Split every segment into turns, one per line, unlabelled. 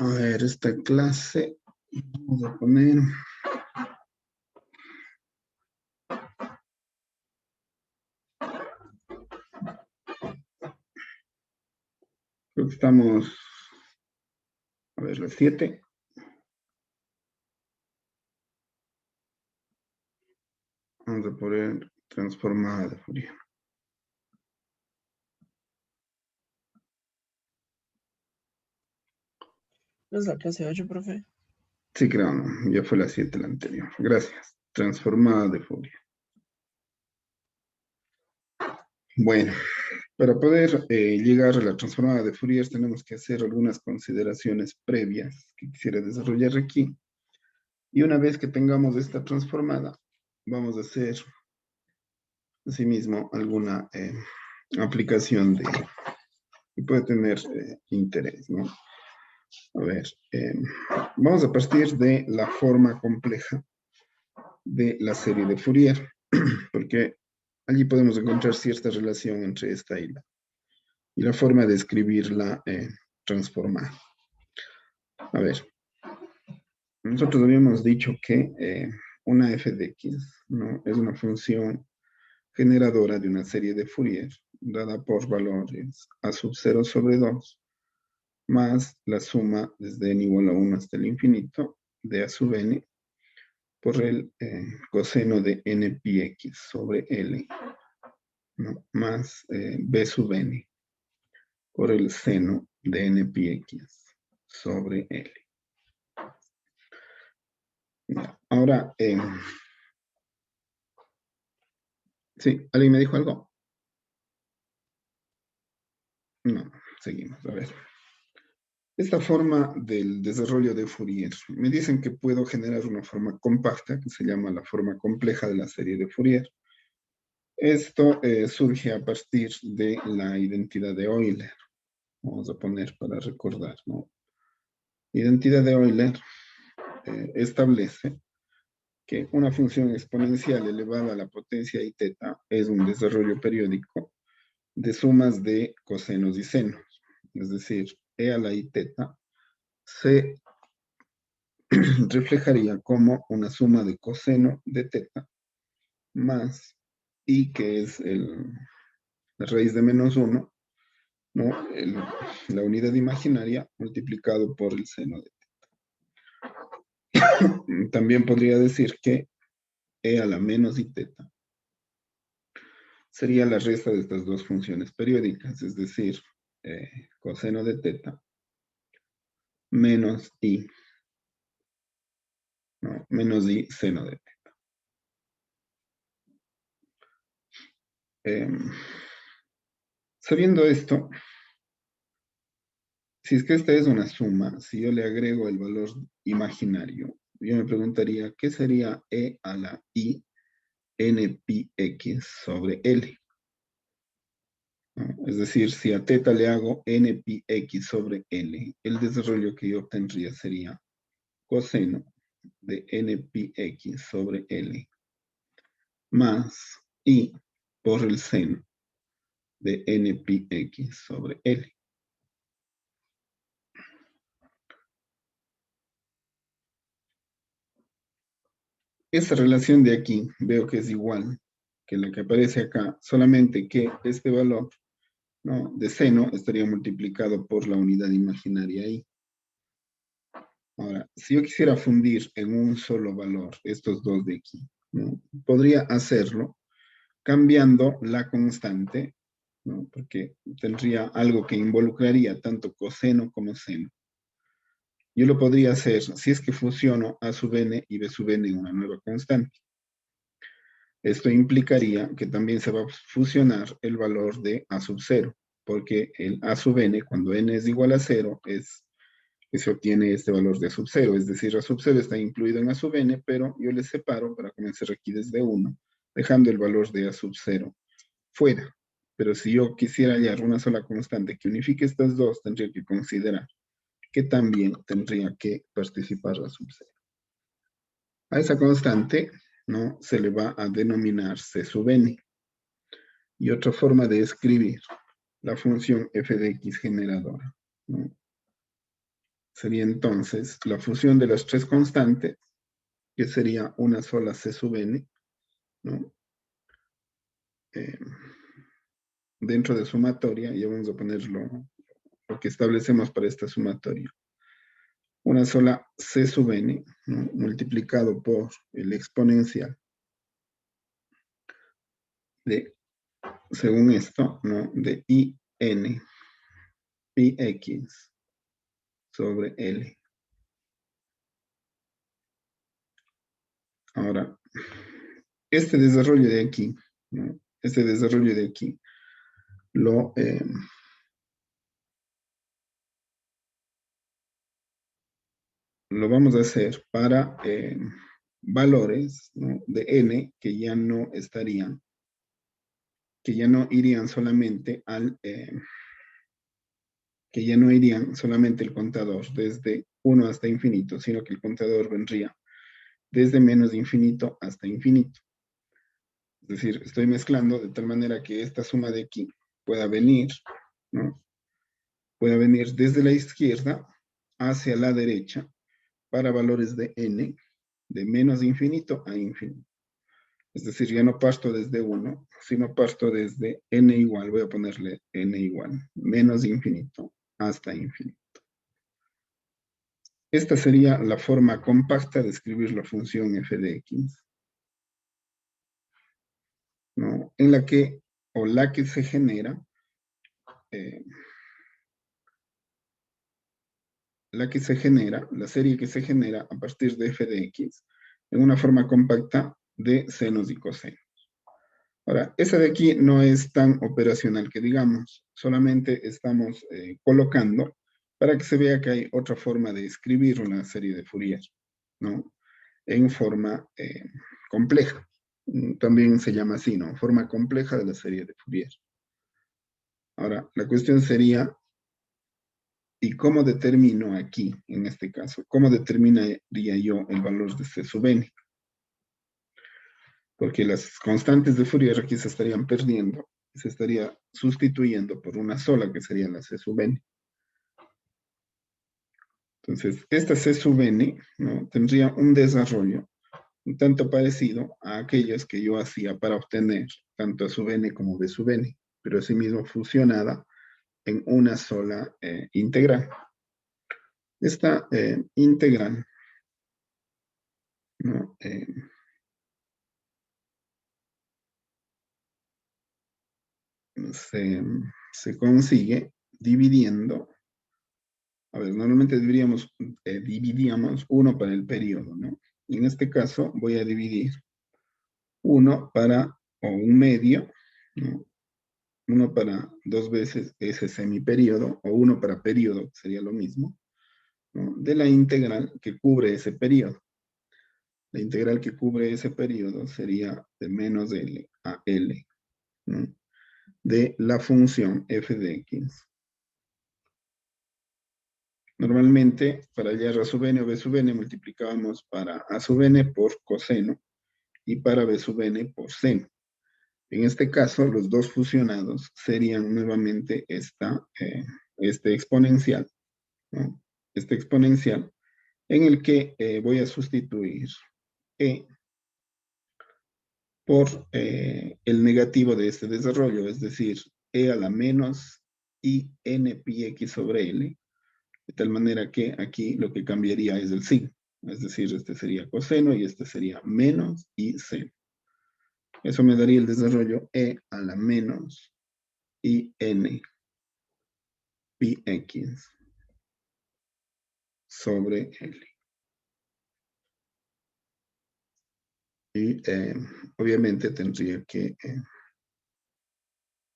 A ver, esta clase, vamos a poner, creo que estamos, a ver, las 7. Vamos a poner transformada de Fourier.
¿No es la clase 8, profe?
Sí, creo, no, ya fue la 7 la anterior. Gracias. Transformada de Fourier. Bueno, para poder llegar a la transformada de Fourier tenemos que hacer algunas consideraciones previas que quisiera desarrollar aquí. Y una vez que tengamos esta transformada, vamos a hacer asimismo alguna aplicación que puede tener interés, ¿no? A ver, vamos a partir de la forma compleja de la serie de Fourier, porque allí podemos encontrar cierta relación entre esta y la forma de escribirla transformada. A ver, nosotros habíamos dicho que una f de x, ¿no?, es una función generadora de una serie de Fourier dada por valores a sub 0 sobre 2 más la suma desde n igual a 1 hasta el infinito de a sub n por el coseno de n pi x sobre L, ¿no?, más b sub n por el seno de n pi x sobre L. Ahora, sí, ¿alguien me dijo algo? No, seguimos, a ver. Esta forma del desarrollo de Fourier, me dicen que puedo generar una forma compacta, que se llama la forma compleja de la serie de Fourier. Esto surge a partir de la identidad de Euler. Vamos a poner para recordar, ¿no? Identidad de Euler establece que una función exponencial elevada a la potencia i teta es un desarrollo periódico de sumas de cosenos y senos. Es decir, e a la i teta se reflejaría como una suma de coseno de teta más i, que es la raíz de menos 1, ¿no?, la unidad imaginaria multiplicado por el seno de teta. También podría decir que e a la menos i teta sería la resta de estas dos funciones periódicas, es decir, coseno de teta menos i, ¿no?, menos i seno de teta. Sabiendo esto, si es que esta es una suma, si yo le agrego el valor imaginario, yo me preguntaría, ¿qué sería e a la i n pi x sobre L? ¿No? Es decir, si a teta le hago n pi x sobre L, el desarrollo que yo obtendría sería coseno de n pi x sobre L más i por el seno de n pi x sobre L. Esta relación de aquí veo que es igual que la que aparece acá, solamente que este valor, ¿no?, de seno estaría multiplicado por la unidad imaginaria i. Ahora, si yo quisiera fundir en un solo valor estos dos de aquí, ¿no?, podría hacerlo cambiando la constante, ¿no?, porque tendría algo que involucraría tanto coseno como seno. Yo lo podría hacer si es que fusiono a sub n y b sub n en una nueva constante. Esto implicaría que también se va a fusionar el valor de a sub 0, porque el a sub n, cuando n es igual a 0, es que se obtiene este valor de a sub 0, es decir, a sub 0 está incluido en a sub n, pero yo le separo para comenzar aquí desde 1, dejando el valor de a sub 0 fuera. Pero si yo quisiera hallar una sola constante que unifique estas dos, tendría que considerar que también tendría que participar a sub 0. A esa constante, ¿no?, se le va a denominar c sub n. Y otra forma de escribir la función f de x generadora, ¿no?, sería entonces la fusión de las tres constantes, que sería una sola C sub n, ¿no? Dentro de sumatoria, ya vamos a poner lo que establecemos para esta sumatoria. Una sola C sub n, ¿no? Multiplicado por el exponencial de, según esto, ¿no? De IN, Px sobre L. Ahora, este desarrollo de aquí, ¿no? Este desarrollo de aquí, lo vamos a hacer para valores, ¿no? De n que ya no estarían, que ya no irían solamente al, que ya no irían solamente el contador desde 1 hasta infinito, sino que el contador vendría desde menos infinito hasta infinito. Es decir, estoy mezclando de tal manera que esta suma de aquí pueda venir, ¿no? Pueda venir desde la izquierda hacia la derecha para valores de n, de menos infinito a infinito. Es decir, ya no parto desde 1, sino parto desde n igual, voy a ponerle n igual, menos infinito hasta infinito. Esta sería la forma compacta de escribir la función f de x, ¿no? En la que, o la que se genera, la serie que se genera a partir de f de x, en una forma compacta de senos y cosenos. Ahora, esa de aquí no es tan operacional que digamos, solamente estamos colocando para que se vea que hay otra forma de escribir una serie de Fourier, ¿no? En forma compleja. También se llama así, ¿no? Forma compleja de la serie de Fourier. Ahora, la cuestión sería, ¿y cómo determino aquí, en este caso? ¿Cómo determinaría yo el valor de C sub n? Porque las constantes de Fourier aquí se estarían perdiendo, se estaría sustituyendo por una sola, que sería la C sub n. Entonces, esta C sub n, ¿no? Tendría un desarrollo un tanto parecido a aquellos que yo hacía para obtener tanto A sub n como B sub n, pero asimismo fusionada en una sola integral. Esta integral, ¿no? Se consigue dividiendo. A ver, normalmente dividíamos 1 para el periodo, ¿no? Y en este caso voy a dividir 1 para, o un medio, ¿no? 1 para 2 veces ese semiperiodo, o 1 para periodo, que sería lo mismo, ¿no? De la integral que cubre ese periodo. La integral que cubre ese periodo sería de menos L a L, ¿no? De la función f de x. Normalmente, para hallar a sub n o b sub n, multiplicábamos para a sub n por coseno y para b sub n por seno. En este caso, los dos fusionados serían nuevamente este exponencial, ¿no? Este exponencial en el que voy a sustituir e por el negativo de este desarrollo, es decir, e a la menos i n pi x sobre l, de tal manera que aquí lo que cambiaría es el signo. Es decir, este sería coseno y este sería menos i seno. Eso me daría el desarrollo e a la menos i n pi x sobre l. Y obviamente tendría que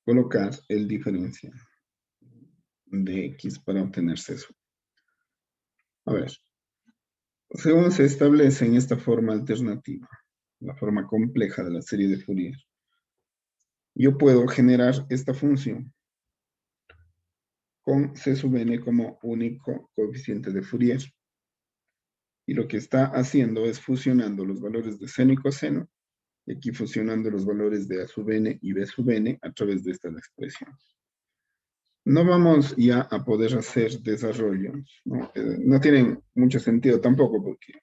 colocar el diferencial de x para obtenerse eso. A ver, según se establece en esta forma alternativa, la forma compleja de la serie de Fourier, yo puedo generar esta función con C sub n como único coeficiente de Fourier. Y lo que está haciendo es fusionando los valores de seno y coseno, y aquí fusionando los valores de A sub n y B sub n a través de estas expresiones. No vamos ya a poder hacer desarrollos, ¿no? No tienen mucho sentido tampoco porque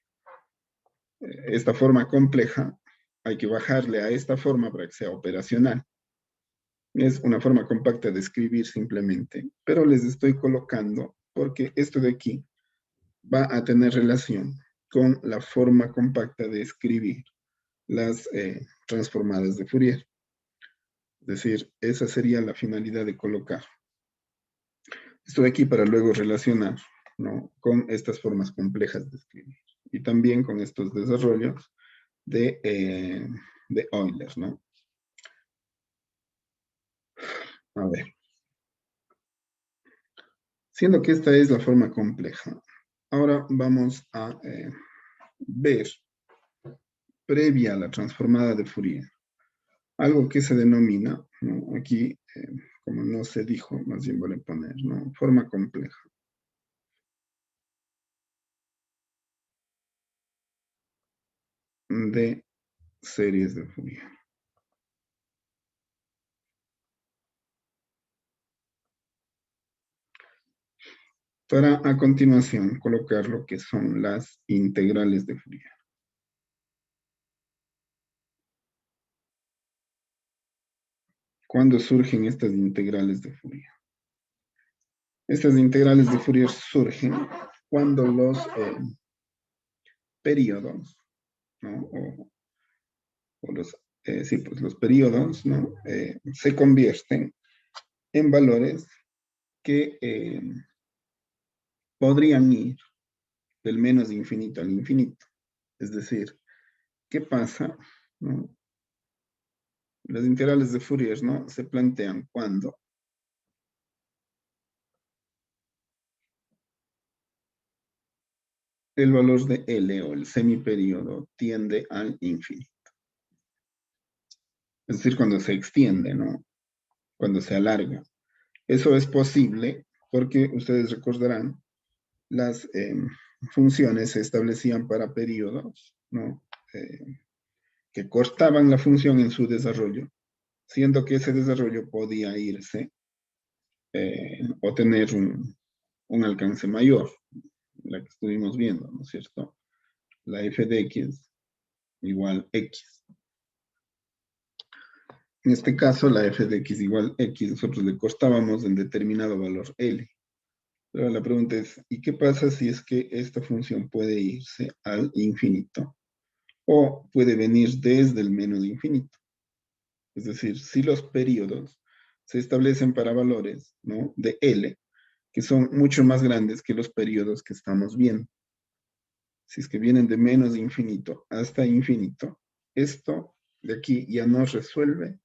esta forma compleja hay que bajarle a esta forma para que sea operacional. Es una forma compacta de escribir simplemente, pero les estoy colocando porque esto de aquí va a tener relación con la forma compacta de escribir las transformadas de Fourier. Es decir, esa sería la finalidad de colocar esto de aquí para luego relacionar, ¿no?, con estas formas complejas de escribir y también con estos desarrollos de Euler, ¿no? A ver, siendo que esta es la forma compleja, ahora vamos a ver, previa a la transformada de Fourier, algo que se denomina, ¿no?, aquí, como no se dijo, más bien voy a poner, ¿no?, forma compleja. De series de Fourier. Para a continuación colocar lo que son las integrales de Fourier. ¿Cuándo surgen estas integrales de Fourier? Estas integrales de Fourier surgen cuando los periodos, ¿no?, o los, sí, pues los periodos, ¿no?, se convierten en valores que podrían ir del menos infinito al infinito. Es decir, ¿qué pasa, ¿no? Las integrales de Fourier, ¿no?, se plantean cuando el valor de L o el semiperiodo tiende al infinito. Es decir, cuando se extiende, ¿no?, cuando se alarga. Eso es posible porque ustedes recordarán, las funciones se establecían para periodos, ¿no?, que cortaban la función en su desarrollo, siendo que ese desarrollo podía irse o tener un alcance mayor, la que estuvimos viendo, ¿no es cierto? La f de x igual x. En este caso, la f de x igual x, nosotros le cortábamos en determinado valor L. Pero la pregunta es, ¿y qué pasa si es que esta función puede irse al infinito? O puede venir desde el menos infinito. Es decir, si los periodos se establecen para valores, ¿no?, de L, que son mucho más grandes que los periodos que estamos viendo. Si es que vienen de menos infinito hasta infinito, esto de aquí ya nos resuelve,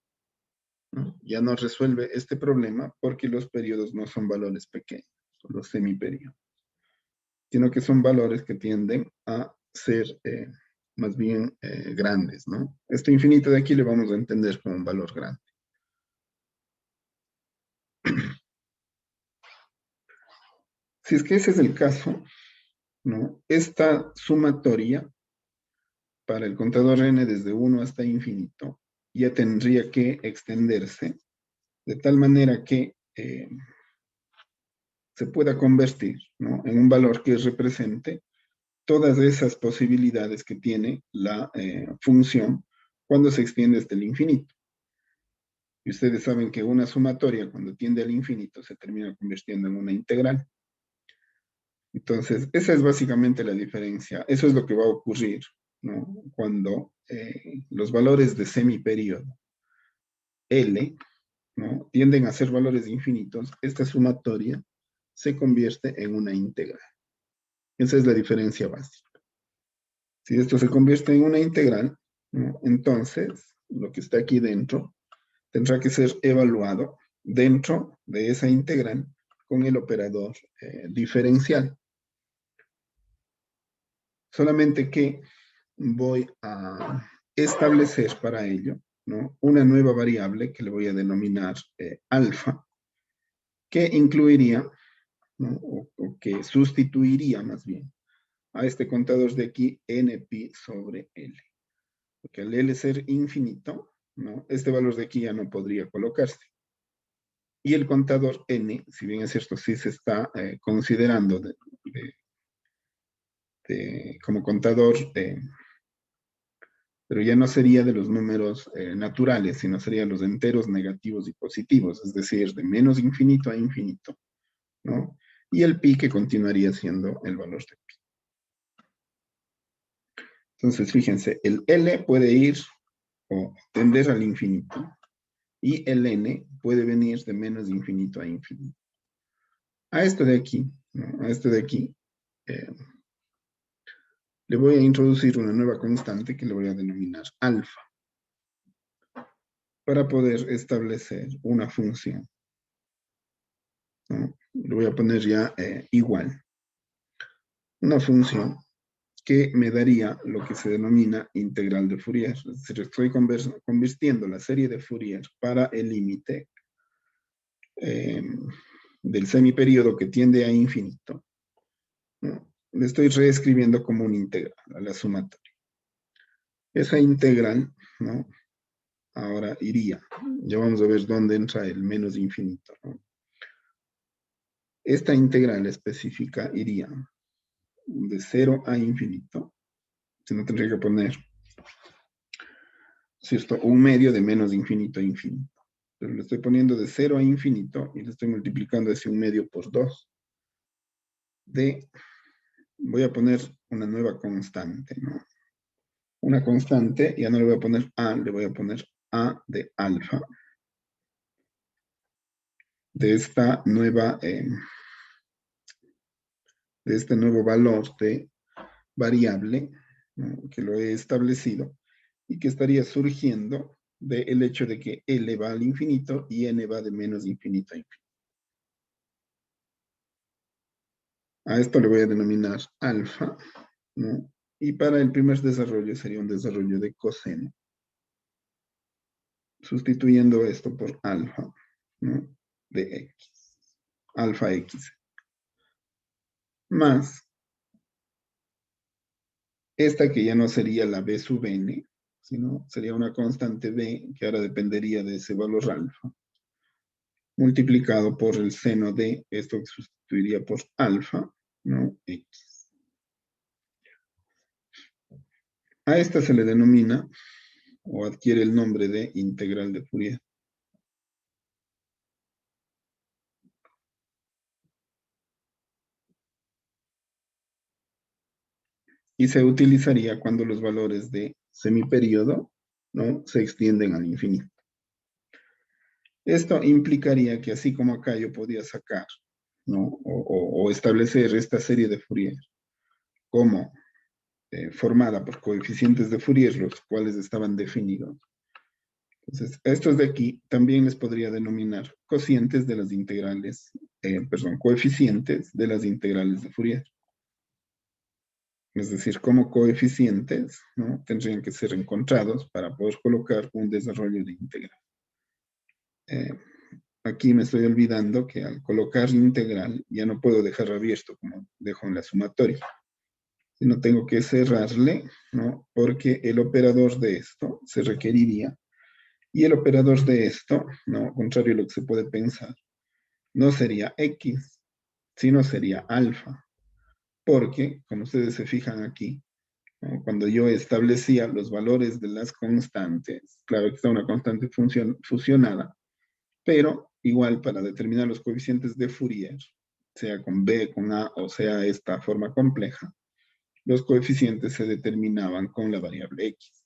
¿no?, ya nos resuelve este problema porque los periodos no son valores pequeños, son los semiperiodos, sino que son valores que tienden a ser más bien grandes, ¿no? Este infinito de aquí le vamos a entender como un valor grande. Si es que ese es el caso, ¿no?, esta sumatoria para el contador n desde 1 hasta infinito ya tendría que extenderse de tal manera que se pueda convertir, ¿no?, en un valor que represente todas esas posibilidades que tiene la función cuando se extiende hasta el infinito. Y ustedes saben que una sumatoria cuando tiende al infinito se termina convirtiendo en una integral. Entonces, esa es básicamente la diferencia. Eso es lo que va a ocurrir, ¿no?, cuando los valores de semiperiodo L, ¿no?, tienden a ser valores infinitos. Esta sumatoria se convierte en una integral. Esa es la diferencia básica. Si esto se convierte en una integral, ¿no?, entonces lo que está aquí dentro tendrá que ser evaluado dentro de esa integral con el operador diferencial. Solamente que voy a establecer para ello, ¿no?, una nueva variable que le voy a denominar alfa, que incluiría, ¿no?, o que sustituiría más bien a este contador de aquí, npi sobre L. Porque al L ser infinito, ¿no?, este valor de aquí ya no podría colocarse. Y el contador n, si bien es cierto, sí se está considerando como contador, pero ya no sería de los números naturales, sino serían los enteros negativos y positivos, es decir, de menos infinito a infinito, ¿no? Y el pi que continuaría siendo el valor de pi. Entonces, fíjense, el L puede ir o tender al infinito y el N puede venir de menos infinito a infinito. A esto de aquí, ¿no? A esto de aquí, eh, le voy a introducir una nueva constante que le voy a denominar alfa para poder establecer una función, ¿no? Le voy a poner ya igual. Una función que me daría lo que se denomina integral de Fourier. Es decir, estoy convirtiendo la serie de Fourier para el límite del semiperíodo que tiende a infinito, ¿no? Le estoy reescribiendo como una integral a la sumatoria. Esa integral, ¿no? Ahora iría, ya vamos a ver dónde entra el menos infinito, ¿no? Esta integral específica iría de 0 a infinito, si no tendría que poner, ¿cierto? Un medio de menos infinito a infinito. Pero le estoy poniendo de 0 a infinito y le estoy multiplicando ese un medio por 2. Voy a poner una nueva constante, ¿no? Una constante, ya no le voy a poner A, le voy a poner A de alfa. De esta nueva, de este nuevo valor de variable, ¿no? Que lo he establecido y que estaría surgiendo del hecho de que L va al infinito y N va de menos infinito a infinito. A esto le voy a denominar alfa, ¿no? Y para el primer desarrollo sería un desarrollo de coseno, sustituyendo esto por alfa, ¿no? De x, alfa x, más esta que ya no sería la b sub n, sino sería una constante b que ahora dependería de ese valor alfa, multiplicado por el seno de esto que sustituiría por alfa, ¿no? X. A esta se le denomina o adquiere el nombre de integral de Fourier. Y se utilizaría cuando los valores de semiperíodo, ¿no? Se extienden al infinito. Esto implicaría que así como acá yo podía sacar, ¿no? O establecer esta serie de Fourier como formada por coeficientes de Fourier, los cuales estaban definidos. Entonces, estos de aquí también les podría denominar cocientes de las integrales, coeficientes de las integrales de Fourier. Es decir, como coeficientes, ¿no? Tendrían que ser encontrados para poder colocar un desarrollo de integral. Aquí me estoy olvidando que al colocar integral ya no puedo dejar abierto como dejo en la sumatoria, sino tengo que cerrarle, ¿no? Porque el operador de esto se requeriría, y el operador de esto, ¿no? Contrario a lo que se puede pensar, no sería x, sino sería alfa, porque, como ustedes se fijan aquí, ¿no? Cuando yo establecía los valores de las constantes, claro que está una constante fusionada, pero igual para determinar los coeficientes de Fourier, sea con B, con A o sea esta forma compleja, los coeficientes se determinaban con la variable x.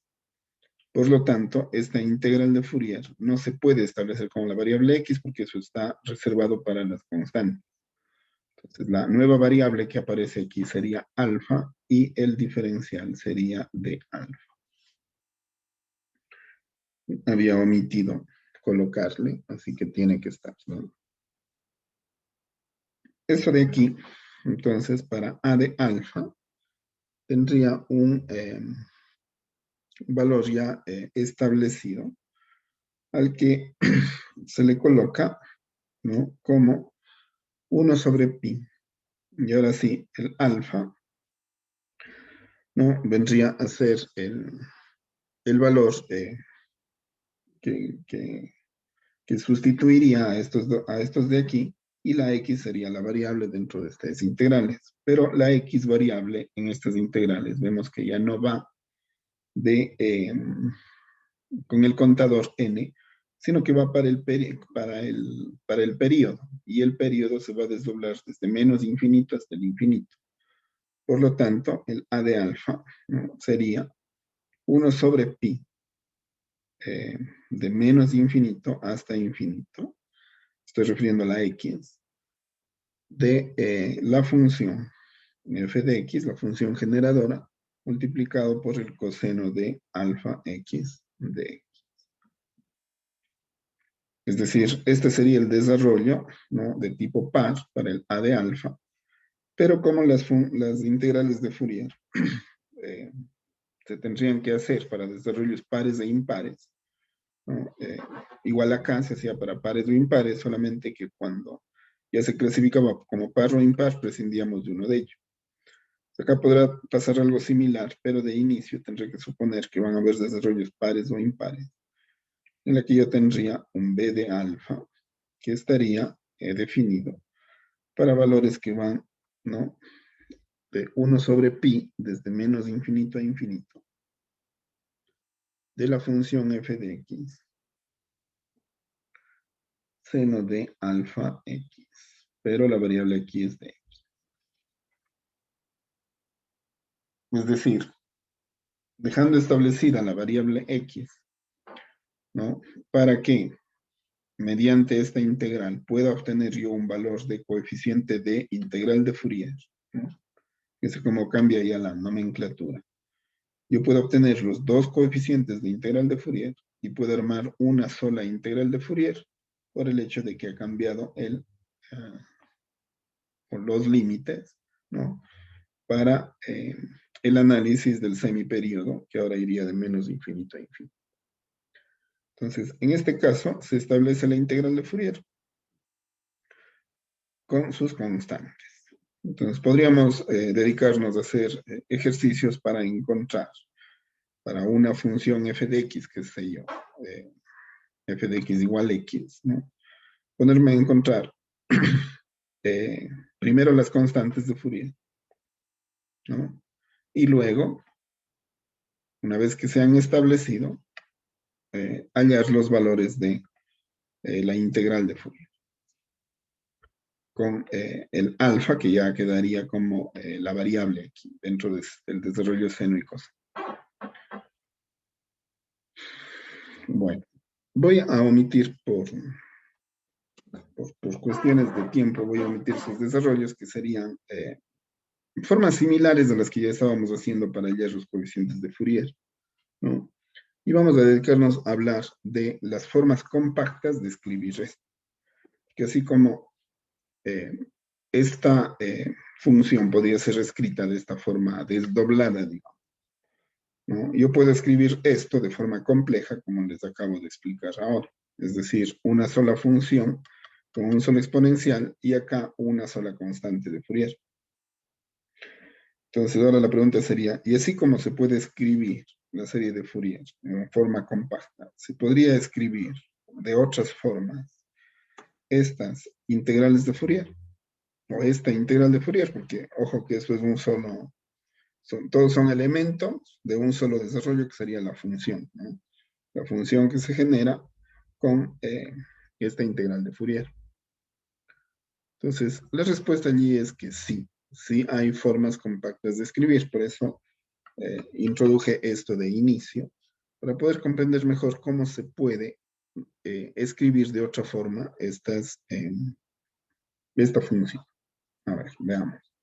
Por lo tanto, esta integral de Fourier no se puede establecer con la variable x porque eso está reservado para las constantes. Entonces, la nueva variable que aparece aquí sería alfa y el diferencial sería de alfa. Había omitido colocarle, así que tiene que estar, ¿no? Eso de aquí, entonces, para A de alfa, tendría un valor ya establecido al que se le coloca, ¿no? Como 1 sobre pi. Y ahora sí, el alfa, ¿no? Vendría a ser el valor que que sustituiría a estos de aquí, y la x sería la variable dentro de estas integrales. Pero la x variable en estas integrales vemos que ya no va con el contador n, sino que va para el periodo, y el periodo se va a desdoblar desde menos infinito hasta el infinito. Por lo tanto, el a de alfa, ¿no?, sería 1 sobre pi de menos infinito hasta infinito. Estoy refiriendo a la x de la función f de x, la función generadora, multiplicado por el coseno de alfa x de x. Es decir, este sería el desarrollo, ¿no?, de tipo par para el a de alfa, pero como las integrales de Fourier eh, se tendrían que hacer para desarrollos pares e impares, ¿no? Igual acá se hacía para pares o impares, solamente que cuando ya se clasificaba como par o impar, prescindíamos de uno de ellos. Acá podrá pasar algo similar, pero de inicio tendré que suponer que van a haber desarrollos pares o impares, en la que yo tendría un b de alfa que estaría definido para valores que van, ¿no?, de 1 sobre pi desde menos infinito a infinito de la función f de x seno de alfa x, pero la variable aquí es de x. Es decir, dejando establecida la variable x, ¿no?, para que mediante esta integral pueda obtener yo un valor de coeficiente de integral de Fourier, ¿no?, que es como cambia ya la nomenclatura. Yo puedo obtener los dos coeficientes de integral de Fourier y puedo armar una sola integral de Fourier por el hecho de que ha cambiado los límites, ¿no?, para el análisis del semiperíodo, que ahora iría de menos infinito a infinito. Entonces, en este caso, se establece la integral de Fourier con sus constantes. Entonces, podríamos dedicarnos a hacer ejercicios para encontrar, para una función f de x, qué sé yo, f de x igual a x, ¿no?, ponerme a encontrar primero las constantes de Fourier, ¿no?, y luego, una vez que se han establecido, hallar los valores de la integral de Fourier, con el alfa, que ya quedaría como la variable aquí, dentro del desarrollo seno y coseno. Bueno, voy a omitir por cuestiones de tiempo, voy a omitir sus desarrollos, que serían formas similares a las que ya estábamos haciendo para hallar los coeficientes de Fourier, ¿no? Y vamos a dedicarnos a hablar de las formas compactas de escribir esto, que así como esta función podría ser escrita de esta forma desdoblada, digamos, ¿no?, yo puedo escribir esto de forma compleja, como les acabo de explicar ahora, es decir, una sola función con un solo exponencial y acá una sola constante de Fourier. Entonces ahora la pregunta sería, ¿y así como se puede escribir la serie de Fourier en forma compacta, se podría escribir de otras formas estas integrales de Fourier? O esta integral de Fourier, porque ojo que eso es un solo, todos son elementos de un solo desarrollo que sería la función, ¿no?, la función que se genera con esta integral de Fourier. Entonces, la respuesta allí es que sí, sí hay formas compactas de escribir, por eso introduje esto de inicio, para poder comprender mejor cómo se puede escribir de otra forma esta función. A ver, veamos.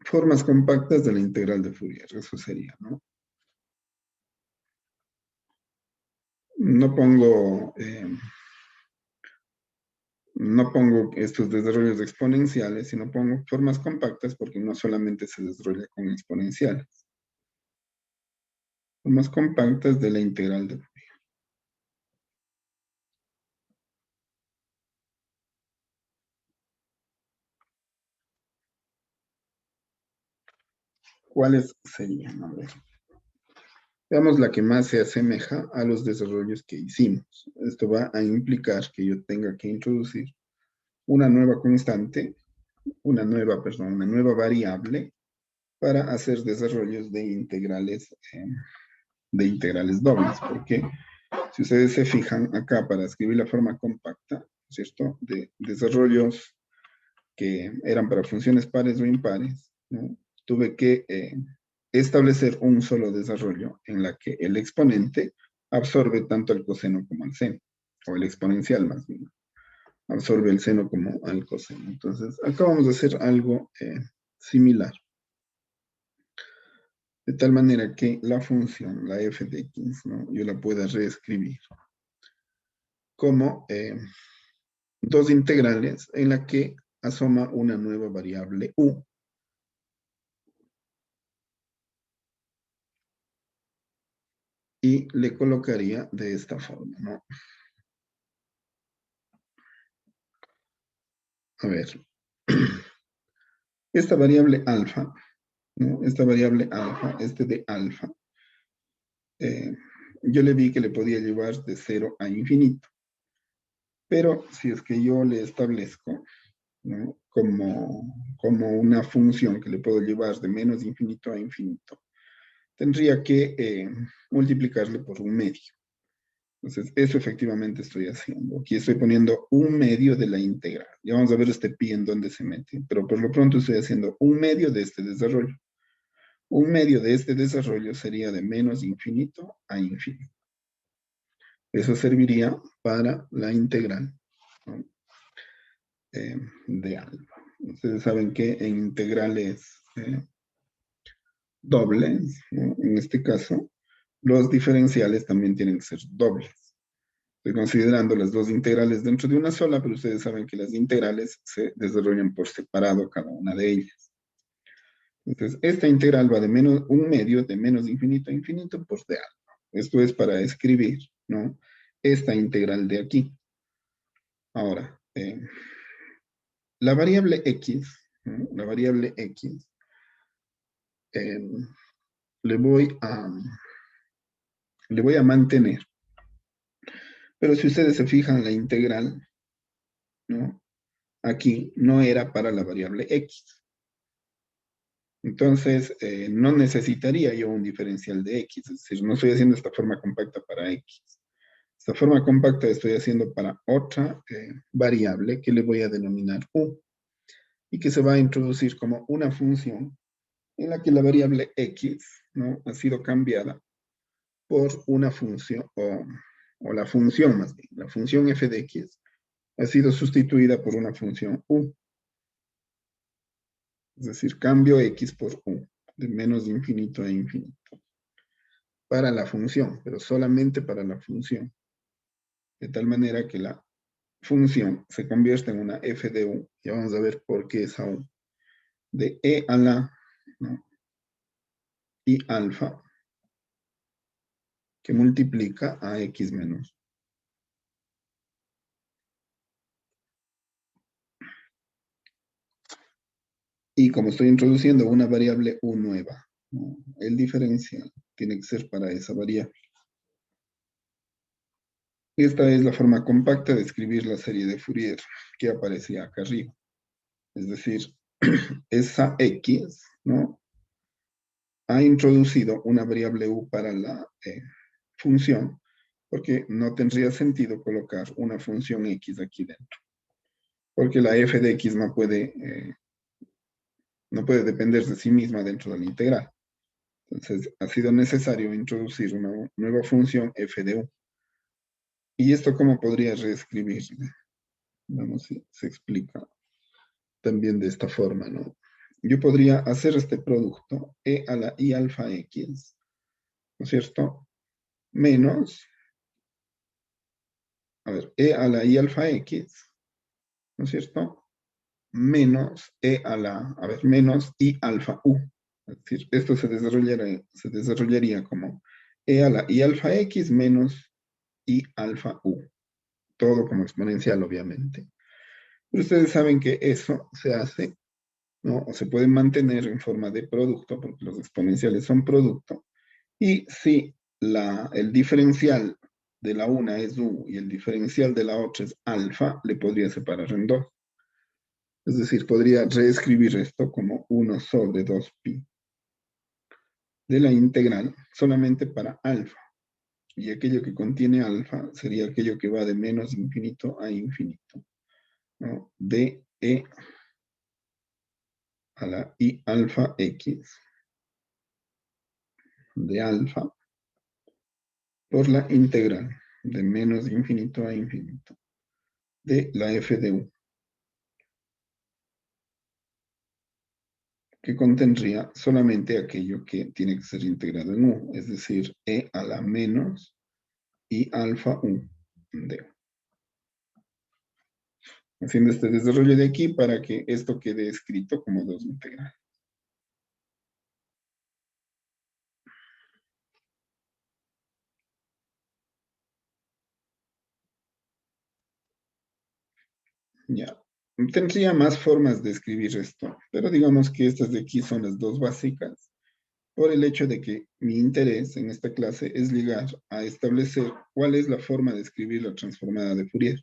Formas compactas de la integral de Fourier, eso sería, ¿no? No pongo estos desarrollos exponenciales, sino pongo formas compactas porque no solamente se desarrolla con exponenciales. Formas compactas de la integral de Fourier. ¿Cuáles serían? A ver. Veamos la que más se asemeja a los desarrollos que hicimos. Esto va a implicar que yo tenga que introducir una nueva constante, una nueva variable para hacer desarrollos de integrales dobles, porque si ustedes se fijan acá para escribir la forma compacta, ¿cierto? De desarrollos que eran para funciones pares o impares, ¿no? Tuve que establecer un solo desarrollo en la que el exponente absorbe tanto el coseno como el seno, o el exponencial más bien, absorbe el seno como el coseno. Entonces, acá vamos a hacer algo similar. De tal manera que la función, la f de x, ¿no? Yo la pueda reescribir como dos integrales en la que asoma una nueva variable u. Y le colocaría de esta forma, ¿no? A ver, esta variable alfa, ¿no? Esta variable alfa, de alfa, yo le vi que le podía llevar de 0 a infinito. Pero si es que yo le establezco, ¿no? como una función que le puedo llevar de menos infinito a infinito, tendría que multiplicarle por un medio. Entonces, eso efectivamente estoy haciendo. Aquí estoy poniendo un medio de la integral. Ya vamos a ver este pi en dónde se mete, pero por lo pronto estoy haciendo un medio de este desarrollo. Un medio de este desarrollo sería de menos infinito a infinito. Eso serviría para la integral, ¿no? De alfa. Ustedes saben que en integrales dobles, ¿no? En este caso, los diferenciales también tienen que ser dobles. Estoy considerando las dos integrales dentro de una sola, pero ustedes saben que las integrales se desarrollan por separado cada una de ellas. Entonces, esta integral va de un medio de menos infinito a infinito por de alfa. Esto es para escribir, ¿no? Esta integral de aquí. Ahora, la variable x, ¿no? La variable x, eh, le voy a mantener. Pero si ustedes se fijan, la integral, ¿no? Aquí no era para la variable x. Entonces, no necesitaría yo un diferencial de x, es decir, no estoy haciendo esta forma compacta para x. Esta forma compacta estoy haciendo para otra variable que le voy a denominar u y que se va a introducir como una función en la que la variable x, ¿no? Ha sido cambiada por una función, o la función más bien, la función f de x ha sido sustituida por una función u. Es decir, cambio x por u, de menos infinito a infinito, para la función, pero solamente para la función. De tal manera que la función se convierte en una f de u. Ya vamos a ver por qué esa u. De e a la, ¿no? Y alfa, que multiplica a x menos. Y como estoy introduciendo una variable u nueva, ¿no? El diferencial tiene que ser para esa variable. Esta es la forma compacta de escribir la serie de Fourier que aparecía acá arriba. Es decir, esa x, ¿no? Ha introducido una variable u para la función, porque no tendría sentido colocar una función x aquí dentro, porque la f de x no puede depender de sí misma dentro de la integral. Entonces, ha sido necesario introducir una nueva función f de u. ¿Y esto cómo podría reescribir? Vamos si se explica también de esta forma, ¿no? Yo podría hacer este producto e a la i alfa x, ¿no es cierto? Menos, a ver, e a la i alfa x, ¿no es cierto? Menos e a la, a ver, menos i alfa u. Es decir, esto se desarrollaría como e a la i alfa x menos i alfa u. Todo como exponencial, obviamente. Pero ustedes saben que eso se hace, ¿no? O se puede mantener en forma de producto, porque los exponenciales son producto, Y si el diferencial de la una es u y el diferencial de la otra es alfa, le podría separar en dos. Es decir, podría reescribir esto como 1 sobre 2pi de la integral solamente para alfa. Y aquello que contiene alfa sería aquello que va de menos infinito a infinito, ¿no? De e a la i alfa x de alfa por la integral de menos infinito a infinito de la f de u, que contendría solamente aquello que tiene que ser integrado en u, es decir, e a la menos i alfa u de u. Haciendo este desarrollo de aquí para que esto quede escrito como dos integrales. Ya. Tendría más formas de escribir esto, pero digamos que estas de aquí son las dos básicas, por el hecho de que mi interés en esta clase es llegar a establecer cuál es la forma de escribir la transformada de Fourier.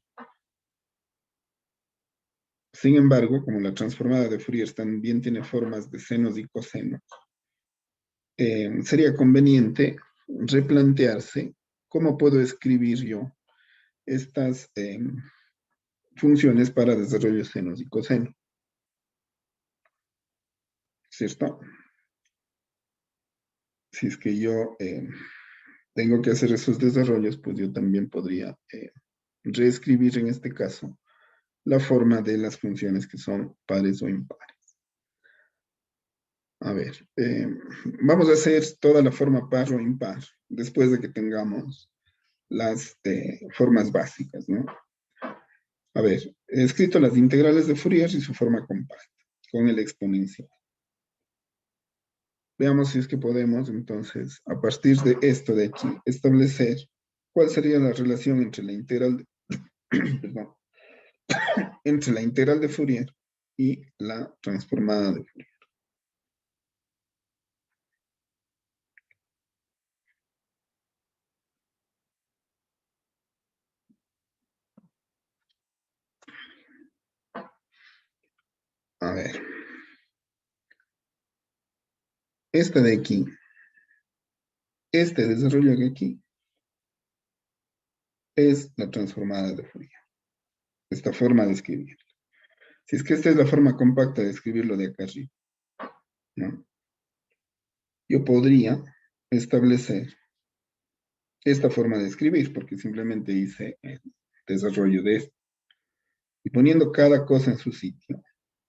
Sin embargo, como la transformada de Fourier también tiene formas de senos y cosenos, sería conveniente replantearse cómo puedo escribir yo estas funciones para desarrollo de senos y cosenos, ¿cierto? Si es que yo tengo que hacer esos desarrollos, pues yo también podría reescribir en este caso la forma de las funciones que son pares o impares. A ver, vamos a hacer toda la forma par o impar después de que tengamos las formas básicas, ¿no? A ver, he escrito las integrales de Fourier y su forma compacta con el exponencial. Veamos si es que podemos, entonces, a partir de esto de aquí, establecer cuál sería la relación entre la integral de, perdón, entre la integral de Fourier y la transformada de Fourier. A ver, esta de aquí, este desarrollo de aquí, es la transformada de Fourier. Esta forma de escribir. Si es que esta es la forma compacta de escribirlo de acá arriba, ¿no? Yo podría establecer esta forma de escribir, porque simplemente hice el desarrollo de esto. Y poniendo cada cosa en su sitio,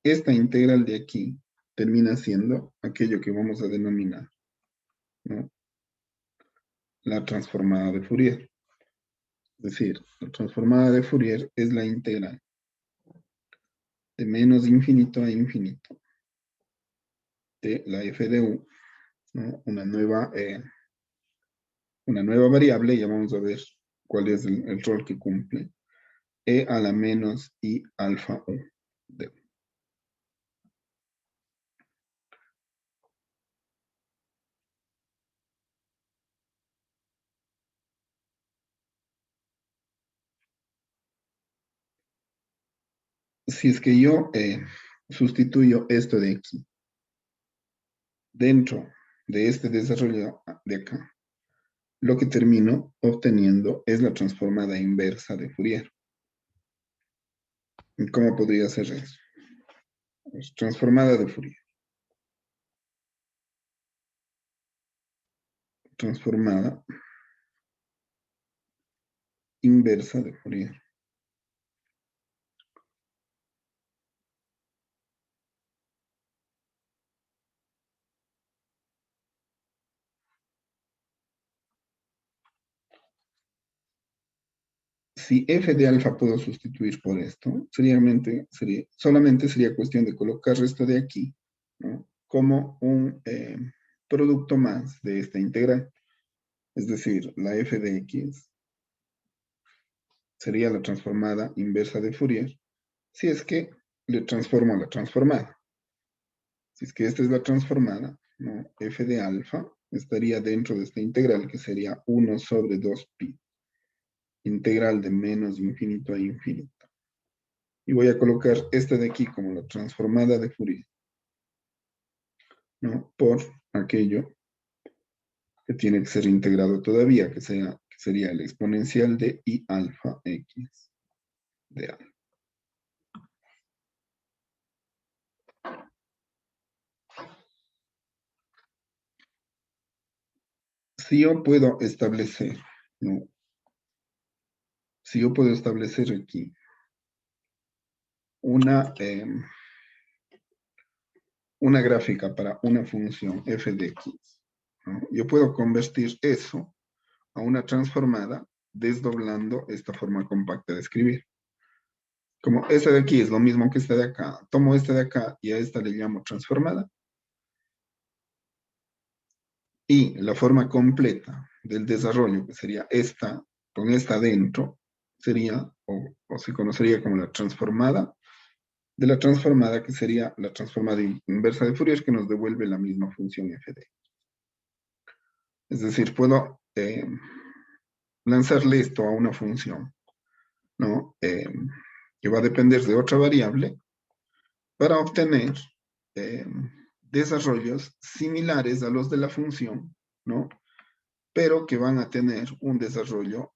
esta integral de aquí termina siendo aquello que vamos a denominar, ¿no?, la transformada de Fourier. Es decir, la transformada de Fourier es la integral de menos infinito a infinito de la f de u, ¿no?, una nueva variable, ya vamos a ver cuál es el rol que cumple, e a la menos i alfa u de u. Si es que yo sustituyo esto de aquí dentro de este desarrollo de acá, lo que termino obteniendo es la transformada inversa de Fourier. ¿Cómo podría ser eso? Pues, transformada de Fourier. Transformada inversa de Fourier. Si f de alfa puedo sustituir por esto, solamente sería cuestión de colocar esto de aquí, ¿no?, como un producto más de esta integral. Es decir, la f de x sería la transformada inversa de Fourier, si es que le transformo la transformada. Si es que esta es la transformada, ¿no?, f de alfa estaría dentro de esta integral, que sería 1 sobre 2pi. Integral de menos infinito a infinito. Y voy a colocar esta de aquí como la transformada de Fourier, ¿no? Por aquello que tiene que ser integrado todavía, que sería el exponencial de I alfa X de A. Si yo puedo establecer, ¿no? Si yo puedo establecer aquí una gráfica para una función f de x, ¿no? Yo puedo convertir eso a una transformada desdoblando esta forma compacta de escribir. Como esta de aquí es lo mismo que esta de acá, tomo esta de acá y a esta le llamo transformada. Y la forma completa del desarrollo, que sería esta, con esta dentro, sería, o se conocería como la transformada de la transformada, que sería la transformada inversa de Fourier, que nos devuelve la misma función f de. Es decir, puedo lanzarle esto a una función, ¿no? Que va a depender de otra variable para obtener desarrollos similares a los de la función, ¿no? Pero que van a tener un desarrollo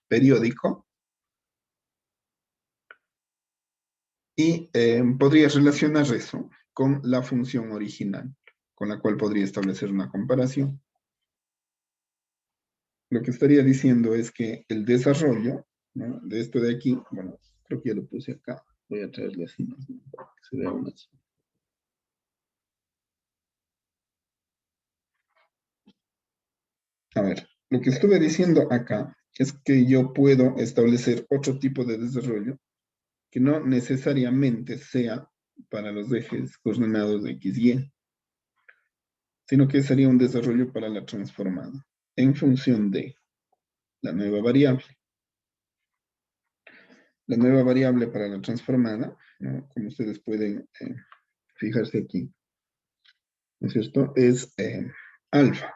periódico y podría relacionar eso con la función original, con la cual podría establecer una comparación. Lo que estaría diciendo es que el desarrollo, ¿no?, de esto de aquí, bueno, creo que ya lo puse acá, voy a traerlo así, ¿no?, para que se vea más. A ver, lo que estuve diciendo acá es que yo puedo establecer otro tipo de desarrollo que no necesariamente sea para los ejes coordenados de x y y, sino que sería un desarrollo para la transformada en función de la nueva variable. La nueva variable para la transformada, ¿no?, como ustedes pueden fijarse aquí, ¿no es cierto?, es alfa.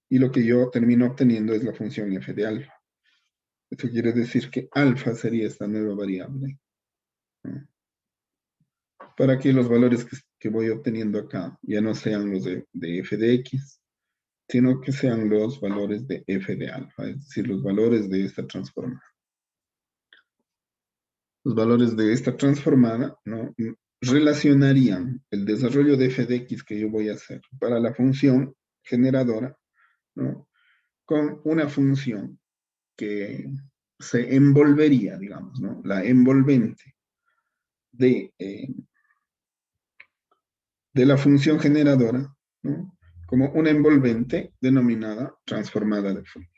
Y lo que yo termino obteniendo es la función f de alfa. Esto quiere decir que alfa sería esta nueva variable, ¿no?, para que los valores que voy obteniendo acá ya no sean los de f de x, sino que sean los valores de f de alfa, es decir, los valores de esta transformada. Los valores de esta transformada, ¿no?, relacionarían el desarrollo de f de x que yo voy a hacer para la función generadora, ¿no?, con una función que se envolvería, digamos, ¿no?, la envolvente de la función generadora, ¿no?, como una envolvente denominada transformada de Fourier.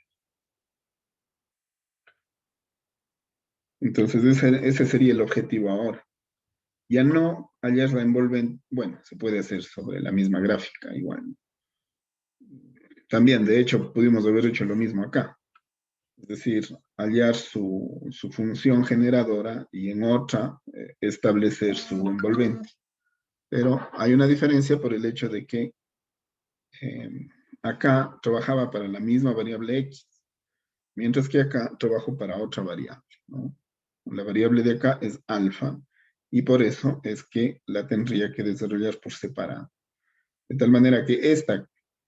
Entonces ese sería el objetivo ahora. Ya no hallar la envolvente, bueno, se puede hacer sobre la misma gráfica igual. También, de hecho, pudimos haber hecho lo mismo acá. Es decir, hallar su función generadora y en otra establecer su envolvente. Pero hay una diferencia por el hecho de que acá trabajaba para la misma variable x, mientras que acá trabajo para otra variable, ¿no? La variable de acá es alfa, y por eso es que la tendría que desarrollar por separado. De tal manera que esta,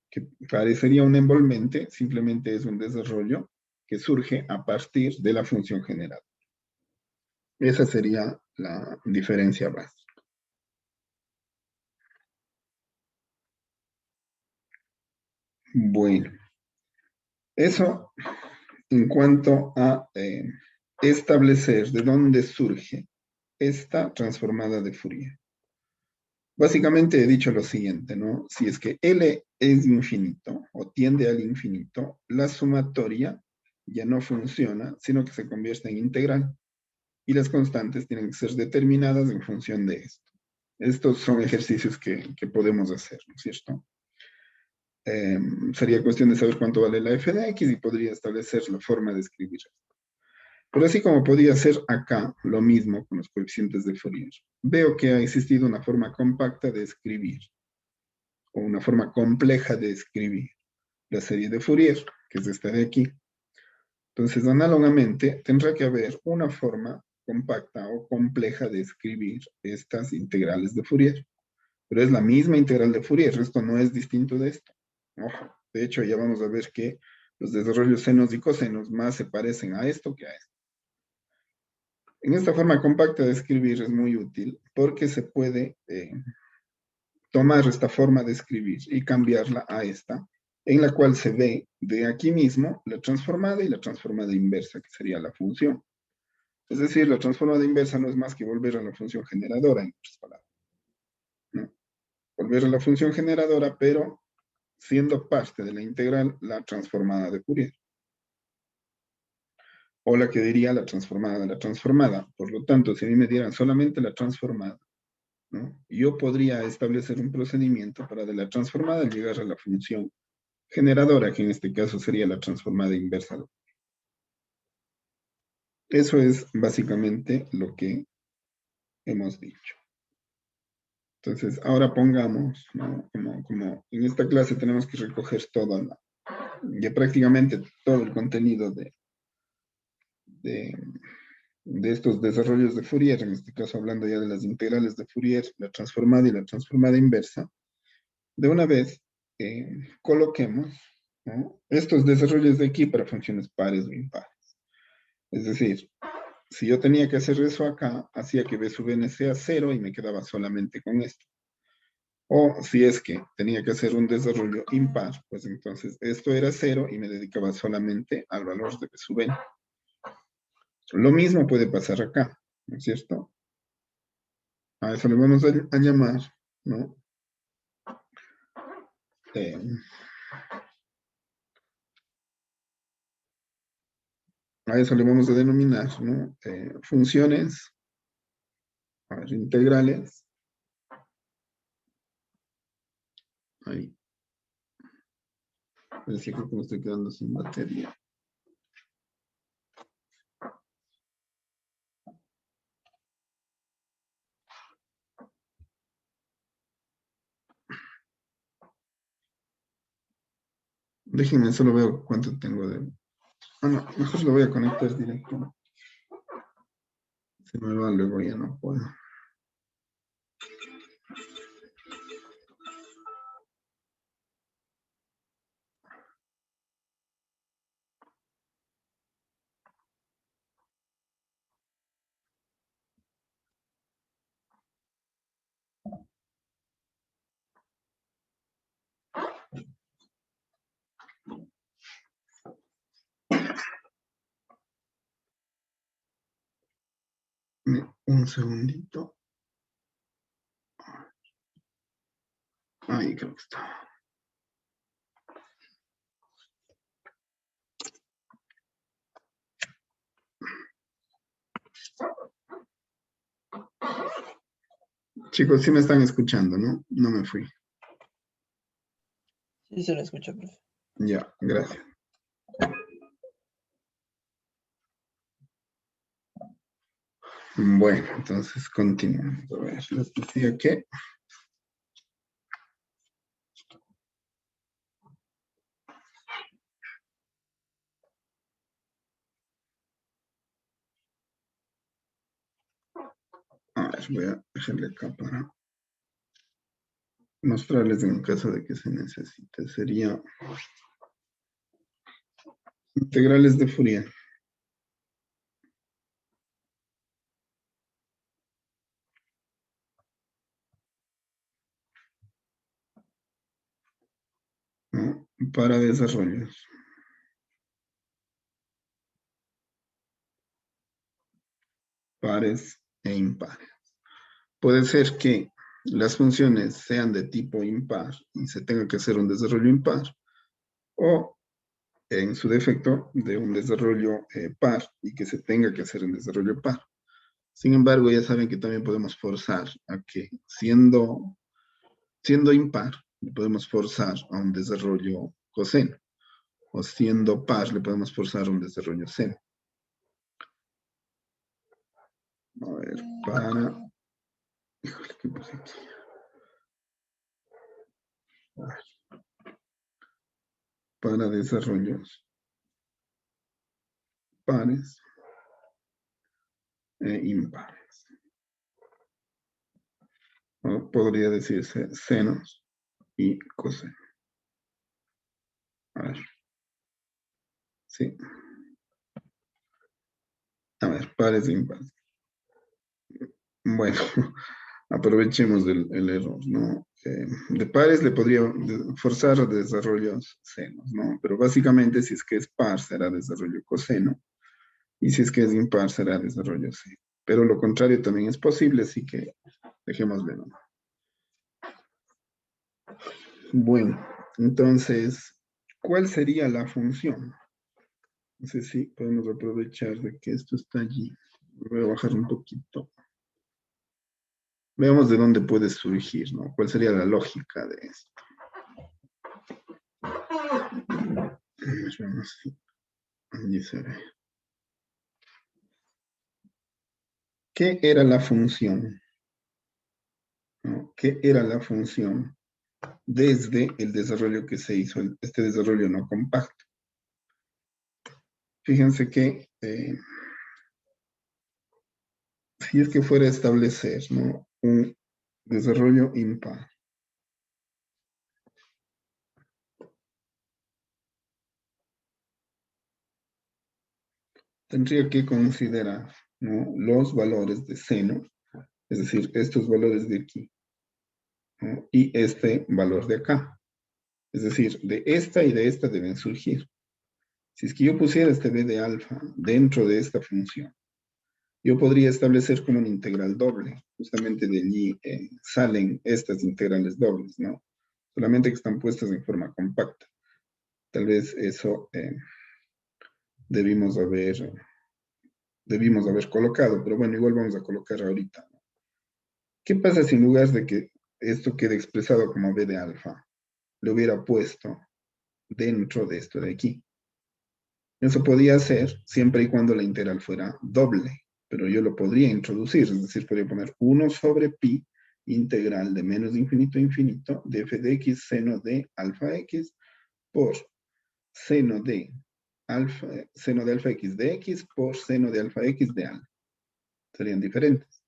que parecería un envolvente, simplemente es un desarrollo que surge a partir de la función generada. Esa sería la diferencia básica. Bueno, eso en cuanto a establecer de dónde surge esta transformada de Fourier. Básicamente he dicho lo siguiente, ¿no? Si es que L es infinito o tiende al infinito, la sumatoria ya no funciona, sino que se convierte en integral. Y las constantes tienen que ser determinadas en función de esto. Estos son ejercicios que podemos hacer, ¿no es cierto? Sería cuestión de saber cuánto vale la f de x y podría establecer la forma de escribir esto. Pero así como podía hacer acá lo mismo con los coeficientes de Fourier, veo que ha existido una forma compacta de escribir, o una forma compleja de escribir, la serie de Fourier, que es esta de aquí. Entonces, análogamente, tendrá que haber una forma compacta o compleja de escribir estas integrales de Fourier. Pero es la misma integral de Fourier, esto no es distinto de esto. Ojo, de hecho, ya vamos a ver que los desarrollos senos y cosenos más se parecen a esto que a esto. En esta forma compacta de escribir es muy útil porque se puede tomar esta forma de escribir y cambiarla a esta, en la cual se ve de aquí mismo la transformada y la transformada inversa, que sería la función. Es decir, la transformada inversa no es más que volver a la función generadora, en otras palabras, ¿no? Volver a la función generadora, pero siendo parte de la integral la transformada de Fourier. O la que diría la transformada de la transformada. Por lo tanto, si a mí me dieran solamente la transformada, ¿no? Yo podría establecer un procedimiento para de la transformada llegar a la función generadora, que en este caso sería la transformada inversa. Eso es básicamente lo que hemos dicho. Entonces, ahora pongamos, ¿no? Como en esta clase tenemos que recoger ya prácticamente todo el contenido de, de estos desarrollos de Fourier, en este caso hablando ya de las integrales de Fourier, la transformada y la transformada inversa, de una vez coloquemos, ¿no? Estos desarrollos de aquí para funciones pares o impares. Es decir, si yo tenía que hacer eso acá, hacía que B sub n sea 0 y me quedaba solamente con esto. O si es que tenía que hacer un desarrollo impar, pues entonces esto era 0 y me dedicaba solamente al valor de B sub n. Lo mismo puede pasar acá, ¿no es cierto? A eso le vamos a llamar, ¿no? A eso le vamos a denominar, ¿no? Funciones, a ver, integrales. Ahí. Es que creo que me estoy quedando sin batería. Déjenme, solo veo cuánto tengo de... Ah, no, mejor lo voy a conectar directo. Se me va, luego ya no puedo. Un segundito. Ahí creo que está. Chicos, sí me están escuchando, ¿no? No me fui.
Sí, se lo escucha, profe.
Ya, gracias. Bueno, entonces continuamos. A ver, les decía que... A ver, voy a dejarle acá para mostrarles en caso de que se necesite. Sería integrales de Fourier. ¿No? Para desarrollos. Pares e impares. Puede ser que las funciones sean de tipo impar y se tenga que hacer un desarrollo impar, o en su defecto de un desarrollo par y que se tenga que hacer un desarrollo par. Sin embargo, ya saben que también podemos forzar a que siendo impar, le podemos forzar a un desarrollo coseno, o siendo par, le podemos forzar a un desarrollo seno. A ver, para... Híjole, ¿qué pasa aquí? A ver. para desarrollos pares e impares. O podría decirse senos y cosenos. A ver. Sí. A ver, pares e impares. Bueno, aprovechemos el error, ¿no? De pares le podría forzar a desarrollos senos, ¿no? Pero básicamente si es que es par será desarrollo coseno y si es que es impar será desarrollo seno. Pero lo contrario también es posible, así que dejémosle, ¿no? Bueno, entonces, ¿cuál sería la función? No sé si podemos aprovechar de que esto está allí. Voy a bajar un poquito. Veamos de dónde puede surgir, ¿no? ¿Cuál sería la lógica de esto? Veamos si allí se ve. ¿Qué era la función? ¿No? ¿Qué era la función desde el desarrollo que se hizo, este desarrollo no compacto? Fíjense que si es que fuera a establecer, ¿no?, un desarrollo impar, tendría que considerar, ¿no?, los valores de seno, es decir, estos valores de aquí, ¿no?, y este valor de acá. Es decir, de esta y de esta deben surgir. Si es que yo pusiera este b de alfa dentro de esta función, yo podría establecer como una integral doble. Justamente de allí salen estas integrales dobles, ¿no? Solamente que están puestas en forma compacta. Tal vez eso debimos haber colocado, pero bueno, igual vamos a colocar ahorita, ¿no? ¿Qué pasa si en lugar de que esto quede expresado como b de alfa, le hubiera puesto dentro de esto de aquí? Eso podía ser siempre y cuando la integral fuera doble, pero yo lo podría introducir, es decir, podría poner 1 sobre pi integral de menos infinito a infinito de f de x seno de alfa x por seno de alfa x de x por seno de alfa x de alfa. Serían diferentes.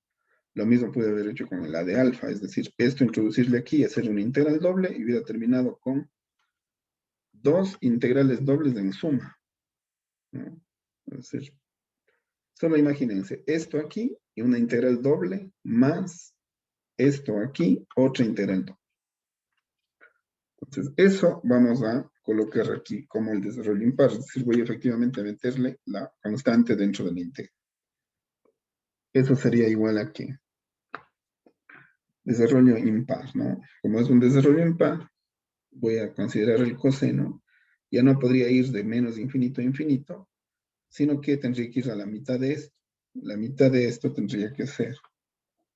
Lo mismo pude haber hecho con el a de alfa, es decir, esto introducirle aquí, hacer una integral doble y hubiera terminado con dos integrales dobles en suma, ¿no? Es decir, solo imagínense esto aquí y una integral doble más esto aquí, otra integral doble. Entonces, eso vamos a colocar aquí como el desarrollo impar, es decir, voy efectivamente a meterle la constante dentro de la integral. Eso sería igual a ¿qué? Desarrollo impar, ¿no? Como es un desarrollo impar, voy a considerar el coseno, ya no podría ir de menos infinito a infinito, sino que tendría que ir a la mitad de esto. La mitad de esto tendría que ser,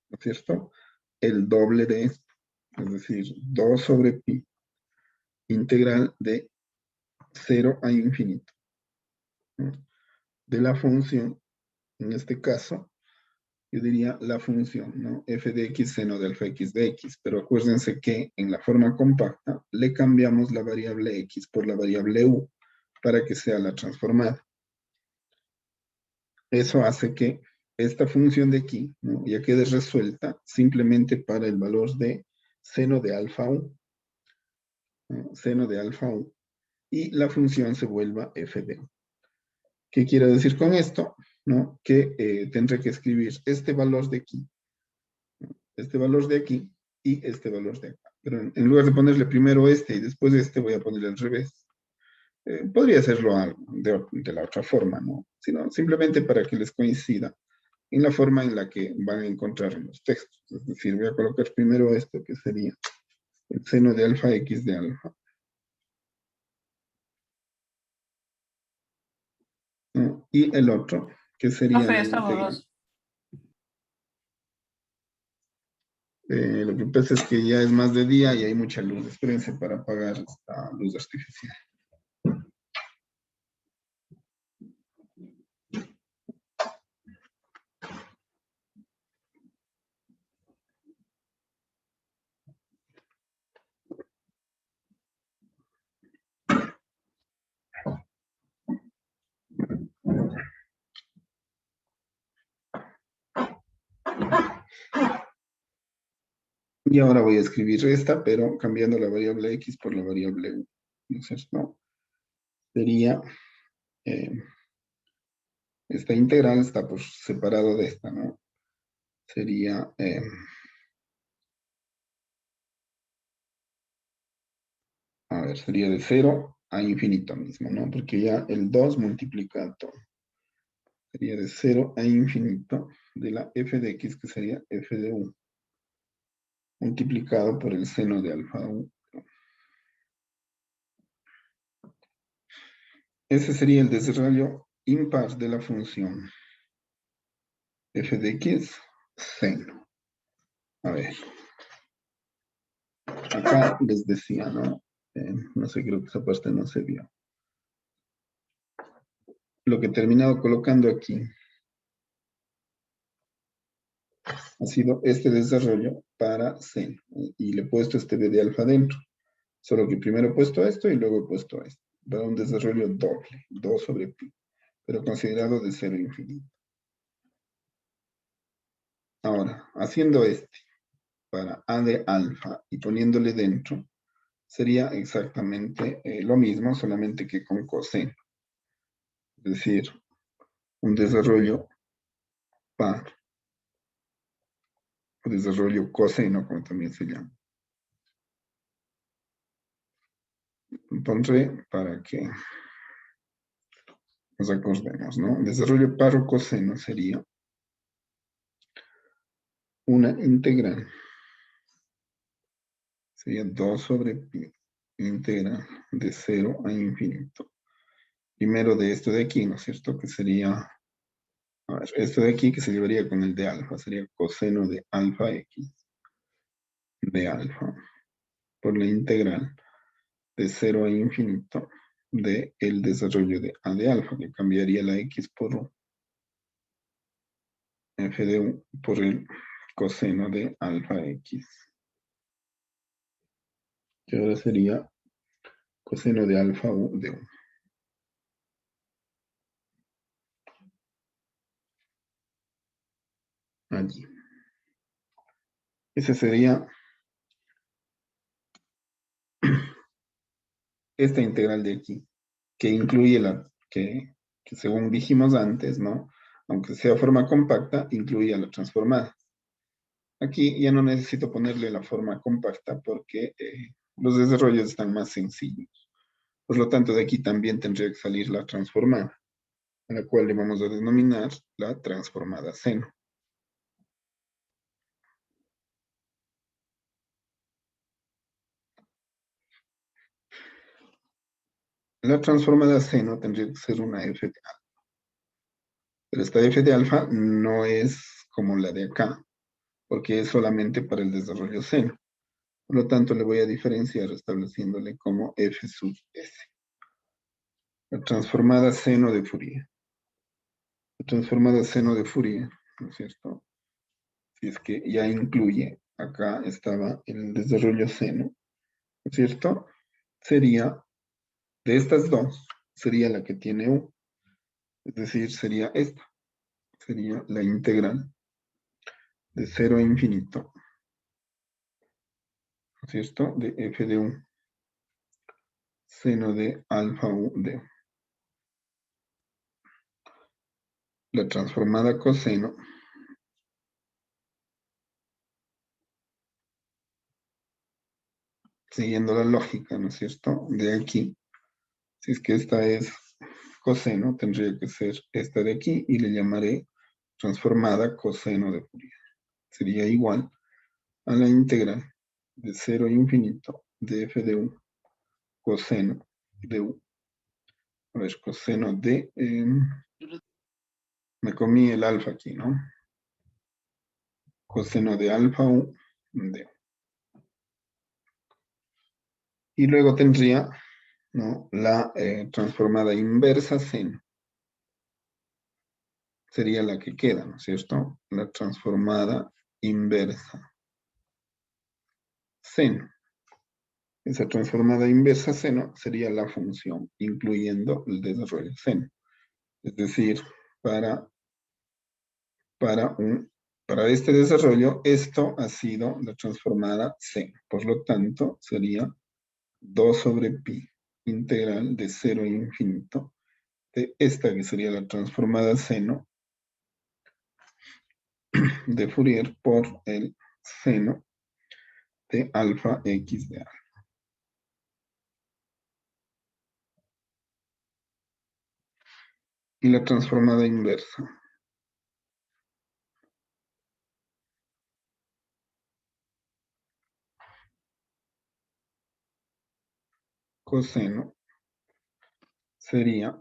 ¿no es cierto?, el doble de esto, es decir, 2 sobre pi, integral de 0 a infinito, ¿no?, de la función, en este caso, yo diría la función, ¿no?, f de x seno de alfa x de x, pero acuérdense que en la forma compacta le cambiamos la variable x por la variable u para que sea la transformada. Eso hace que esta función de aquí, ¿no?, ya quede resuelta simplemente para el valor de seno de alfa u, ¿no?, seno de alfa u, y la función se vuelva f de u. ¿Qué quiero decir con esto? ¿No? Que tendré que escribir este valor de aquí, ¿no?, este valor de aquí y este valor de acá. Pero en lugar de ponerle primero este y después este, voy a ponerle al revés. Podría hacerlo de la otra forma, ¿no? Sino simplemente para que les coincida en la forma en la que van a encontrar en los textos. Es decir, voy a colocar primero esto, que sería el seno de alfa x de alfa, ¿no?, y el otro, que sería
Profe,
la
está
integral.
borroso.
Lo que pasa es que ya es más de día y hay mucha luz. Espérense para apagar esta luz artificial. Y ahora voy a escribir esta, pero cambiando la variable x por la variable u. ¿No es cierto? Sería, esta integral está por separado de esta, ¿no? Sería, a ver, sería de 0 a infinito mismo, ¿no? Porque ya el 2 multiplica todo. Sería de 0 a infinito de la f de x, que sería f de u, multiplicado por el seno de alfa u. Ese sería el desarrollo impar de la función f de x seno. A ver, acá les decía, ¿no? No sé, creo que esa parte no se vio. Lo que he terminado colocando aquí ha sido este desarrollo para seno. Y le he puesto este b de alfa dentro. Solo que primero he puesto esto y luego he puesto esto. Para un desarrollo doble, 2 sobre pi, pero considerado de 0 a infinito. Ahora, haciendo este para a de alfa y poniéndole dentro, sería exactamente lo mismo, solamente que con coseno. Es decir, un desarrollo par, o desarrollo coseno, como también se llama. Pondré para que nos acordemos, ¿no? Desarrollo par o coseno sería una integral. Sería 2 sobre pi, integral de 0 a infinito. Primero de esto de aquí, ¿no es cierto? Que sería, a ver, esto de aquí que se llevaría con el de alfa, sería coseno de alfa x de alfa por la integral de 0 a infinito de el desarrollo de a de alfa, que cambiaría la x por f de u por el coseno de alfa x. Que ahora sería coseno de alfa u de u. Allí. Ese sería esta integral de aquí, que incluye que según dijimos antes, ¿no? Aunque sea forma compacta, incluye a la transformada. Aquí ya no necesito ponerle la forma compacta porque los desarrollos están más sencillos. Por lo tanto, de aquí también tendría que salir la transformada, a la cual le vamos a denominar la transformada seno. La transformada seno tendría que ser una f de alfa. Pero esta f de alfa no es como la de acá, porque es solamente para el desarrollo seno. Por lo tanto, le voy a diferenciar estableciéndole como f sub s. La transformada seno de Fourier. La transformada seno de Fourier, ¿no es cierto? Si es que ya incluye, acá estaba el desarrollo seno, ¿no es cierto? Sería, de estas dos, sería la que tiene u. Es decir, sería esta. Sería la integral de 0 a infinito, ¿no es cierto? De f de u, seno de alfa u de u. La transformada coseno siguiendo la lógica, ¿no es cierto? De aquí, si es que esta es coseno, tendría que ser esta de aquí y le llamaré transformada coseno de Fourier. Sería igual a la integral de 0 a infinito de f de u coseno de u. A ver, coseno de... me comí el alfa aquí, ¿no? Coseno de alfa u de u. Y luego tendría, ¿no?, la transformada inversa seno. Sería la que queda, ¿no es cierto? La transformada inversa seno. Esa transformada inversa seno sería la función, incluyendo el desarrollo seno. Es decir, para un Para este desarrollo, esto ha sido la transformada seno. Por lo tanto, sería 2 sobre pi integral de 0 a infinito de esta que sería la transformada seno de Fourier por el seno de alfa x de a. Y la transformada inversa. Coseno sería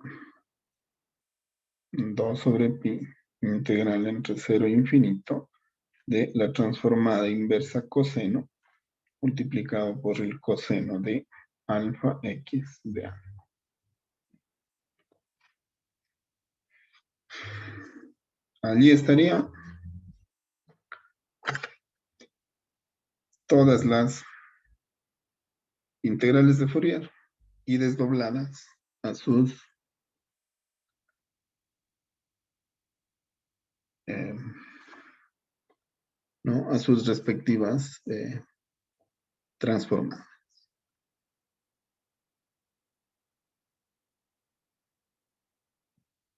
2 sobre pi integral entre 0 e infinito de la transformada inversa coseno multiplicado por el coseno de alfa x de a. Allí estaría todas las integrales de Fourier y desdobladas a sus ¿no? A sus respectivas transformadas.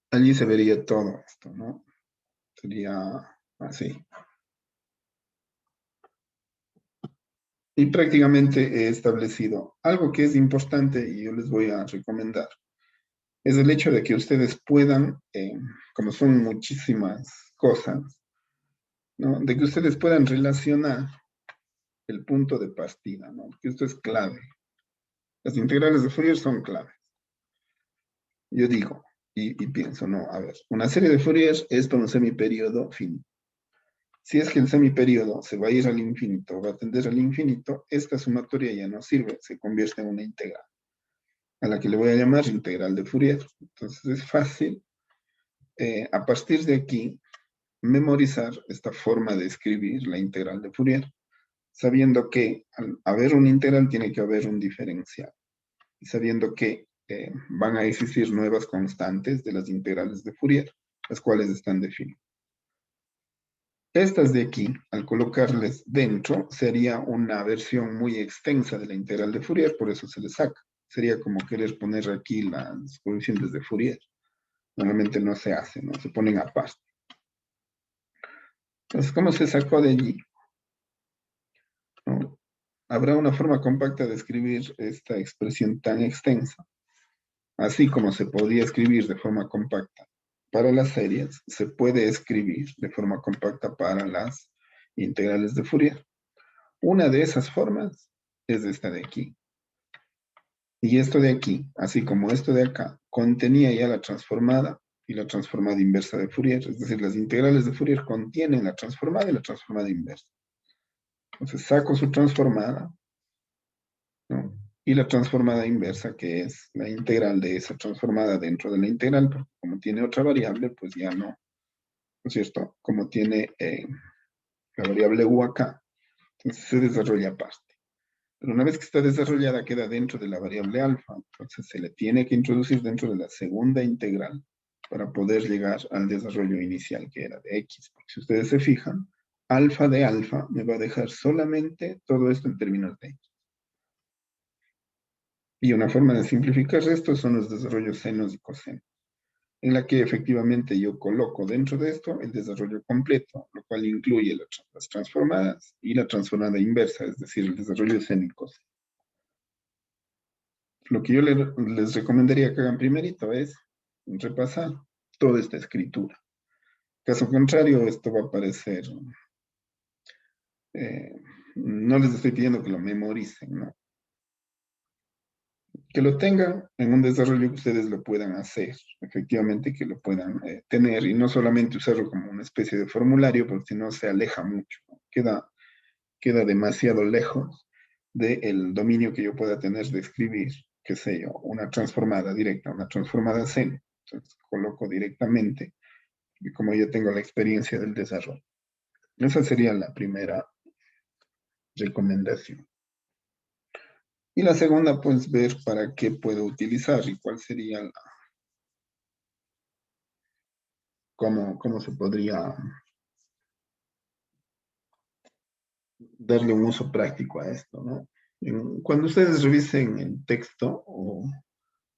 Allí se vería todo esto, ¿no? Sería así. Y prácticamente he establecido algo que es importante y yo les voy a recomendar. Es el hecho de que ustedes puedan, como son muchísimas cosas, ¿no? De que ustedes puedan relacionar el punto de partida, ¿no? Porque esto es clave. Las integrales de Fourier son claves. Yo digo y pienso, no, a ver, una serie de Fourier es para un semiperiodo finito. Si es que el semiperiodo se va a ir al infinito, va a tender al infinito, esta sumatoria ya no sirve, se convierte en una integral, a la que le voy a llamar integral de Fourier. Entonces es fácil, a partir de aquí, memorizar esta forma de escribir la integral de Fourier, sabiendo que al haber un integral tiene que haber un diferencial, y sabiendo que van a existir nuevas constantes de las integrales de Fourier, las cuales están definidas. Estas de aquí, al colocarles dentro, sería una versión muy extensa de la integral de Fourier, por eso se le saca. Sería como querer poner aquí las coeficientes de Fourier. Normalmente no se hace, ¿no? Se ponen aparte. Entonces, ¿cómo se sacó de allí? ¿No? Habrá una forma compacta de escribir esta expresión tan extensa. Así como se podía escribir de forma compacta para las series, se puede escribir de forma compacta para las integrales de Fourier. Una de esas formas es esta de aquí. Y esto de aquí, así como esto de acá, contenía ya la transformada y la transformada inversa de Fourier. Es decir, las integrales de Fourier contienen la transformada y la transformada inversa. Entonces saco su transformada, ¿no? Y la transformada inversa, que es la integral de esa transformada dentro de la integral, porque como tiene otra variable, pues ya no, ¿no es cierto? Como tiene la variable u acá, entonces se desarrolla aparte. Pero una vez que está desarrollada, queda dentro de la variable alfa, entonces se le tiene que introducir dentro de la segunda integral para poder llegar al desarrollo inicial, que era de x. Porque si ustedes se fijan, alfa de alfa me va a dejar solamente todo esto en términos de x. Y una forma de simplificar esto son los desarrollos senos y cosenos, en la que efectivamente yo coloco dentro de esto el desarrollo completo, lo cual incluye las transformadas y la transformada inversa, es decir, el desarrollo seno y coseno. Lo que yo les recomendaría que hagan primerito es repasar toda esta escritura. Caso contrario, esto va a parecer, no les estoy pidiendo que lo memoricen, ¿no? Que lo tengan en un desarrollo que ustedes lo puedan hacer, efectivamente que lo puedan tener y no solamente usarlo como una especie de formulario, porque si no se aleja mucho, ¿no? Queda demasiado lejos del dominio que yo pueda tener de escribir, qué sé yo, una transformada directa, una transformada seno. Entonces coloco directamente, y como yo tengo la experiencia del desarrollo. Esa sería la primera recomendación. Y la segunda, pues ver para qué puedo utilizar y cuál sería cómo se podría darle un uso práctico a esto, ¿no? Cuando ustedes revisen el texto o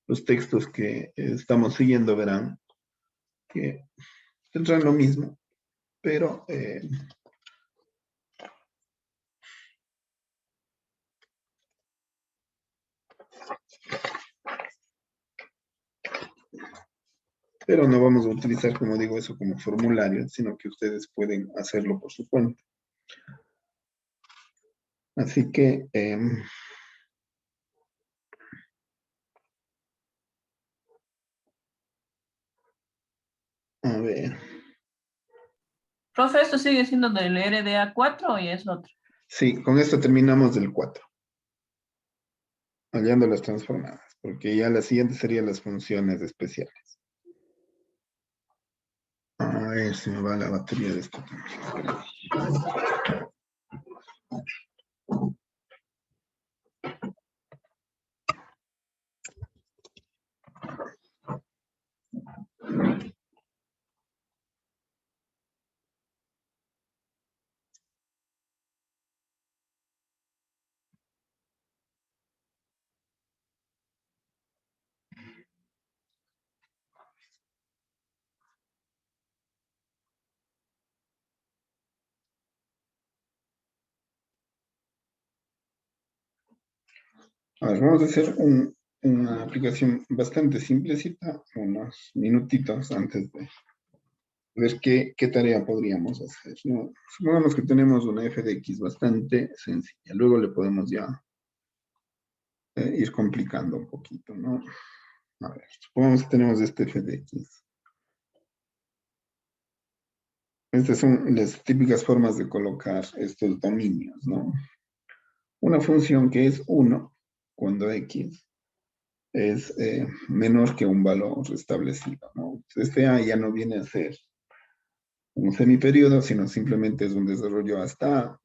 los textos que estamos siguiendo, verán que tendrán lo mismo, pero no vamos a utilizar, como digo, eso como formulario, sino que ustedes pueden hacerlo por su cuenta. Así que, a ver,
Profe, ¿esto sigue siendo del RDA 4 o ya es otro?
sí, con esto terminamos del 4, hallando las transformadas, porque ya la siguiente serían las funciones especiales. A ver, se me va la batería de esto también. A ver, vamos a hacer una aplicación bastante simplecita, unos minutitos antes de ver qué tarea podríamos hacer, ¿no? Supongamos que tenemos una f de x bastante sencilla, luego le podemos ya ir complicando un poquito, ¿no? A ver, supongamos que tenemos este f de x. Estas son las típicas formas de colocar estos dominios, ¿no? Una función que es 1 cuando x es menor que un valor establecido, ¿no? Este A ya no viene a ser un semiperiodo, sino simplemente es un desarrollo hasta A,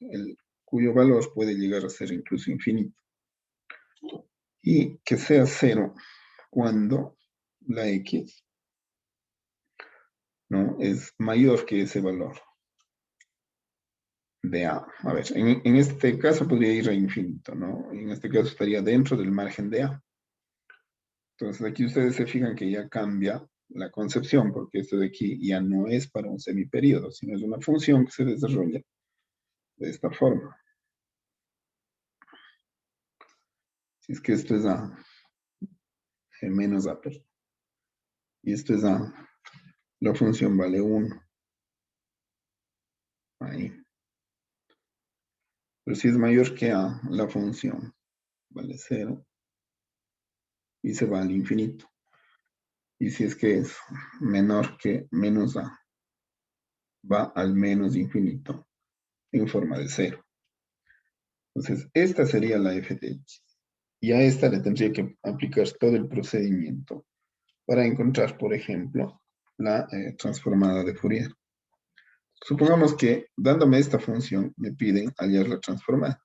cuyo valor puede llegar a ser incluso infinito. Y que sea 0 cuando la x, ¿no?, es mayor que ese valor de A. A ver, en este caso podría ir a infinito, ¿no? En este caso estaría dentro del margen de A. Entonces aquí ustedes se fijan que ya cambia la concepción, porque esto de aquí ya no es para un semiperiodo, sino es una función que se desarrolla de esta forma. Si es que esto es A, menos A, perdón. Y esto es A, la función vale 1. Ahí. Pero si es mayor que A, la función vale 0 y se va al infinito. Y si es que es menor que menos A, va al menos infinito en forma de 0. Entonces, esta sería la f de x. Y a esta le tendría que aplicar todo el procedimiento para encontrar, por ejemplo, la transformada de Fourier. Supongamos que, dándome esta función, me piden hallar la transformada.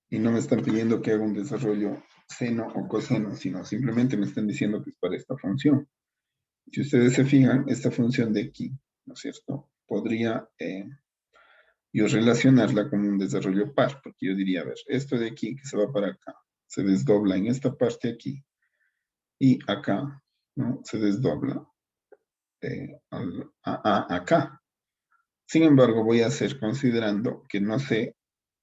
Y no me están pidiendo que haga un desarrollo seno o coseno, sino simplemente me están diciendo que es para esta función. Si ustedes se fijan, esta función de aquí, ¿no es cierto?, podría yo relacionarla con un desarrollo par, porque yo diría, a ver, esto de aquí que se va para acá, se desdobla en esta parte aquí, y acá, ¿no?, se desdobla acá. Sin embargo, voy a hacer considerando que no sé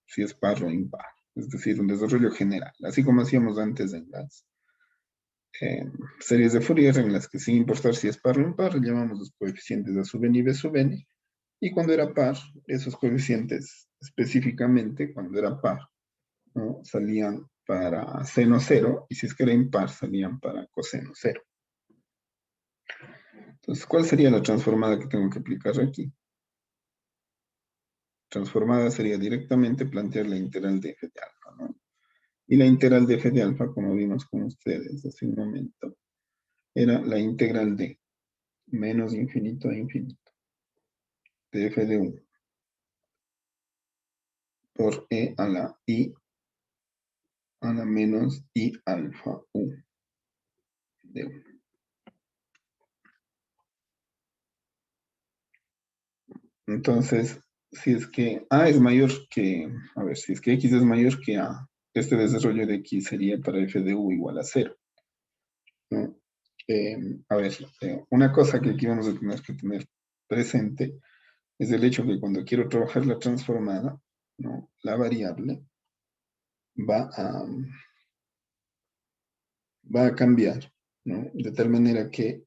si es par o impar, es decir, un desarrollo general, así como hacíamos antes en las series de Fourier, en las que sin importar si es par o impar, llamamos los coeficientes a sub n y b sub n, y cuando era par, esos coeficientes específicamente, cuando era par, ¿no?, salían para seno 0, y si es que era impar, salían para coseno 0. Entonces, ¿cuál sería la transformada que tengo que aplicar aquí? Transformada sería directamente plantear la integral de f de alfa, ¿no? Y la integral de f de alfa, como vimos con ustedes hace un momento, era la integral de menos infinito a infinito de f de 1 por e a la i a la menos i alfa u de 1. Entonces, si es que A es mayor que, a ver, si es que X es mayor que A, este desarrollo de X sería para f de U igual a 0, ¿no? A ver, una cosa que aquí vamos a tener que tener presente es el hecho que cuando quiero trabajar la transformada, ¿no? La variable va a cambiar, ¿no? De tal manera que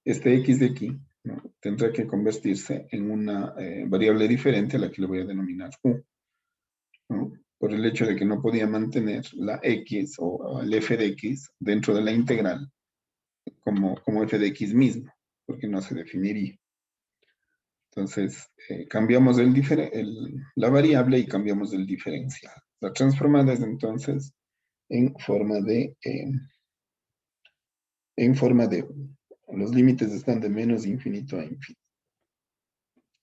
este X de aquí, ¿no? Tendrá que convertirse en una variable diferente a la que le voy a denominar U, ¿no? Por el hecho de que no podía mantener la X o el f de X dentro de la integral como f de X mismo, porque no se definiría. Entonces, cambiamos la variable y cambiamos el diferencial. La transformada es entonces en forma de U. Los límites están de menos infinito a infinito.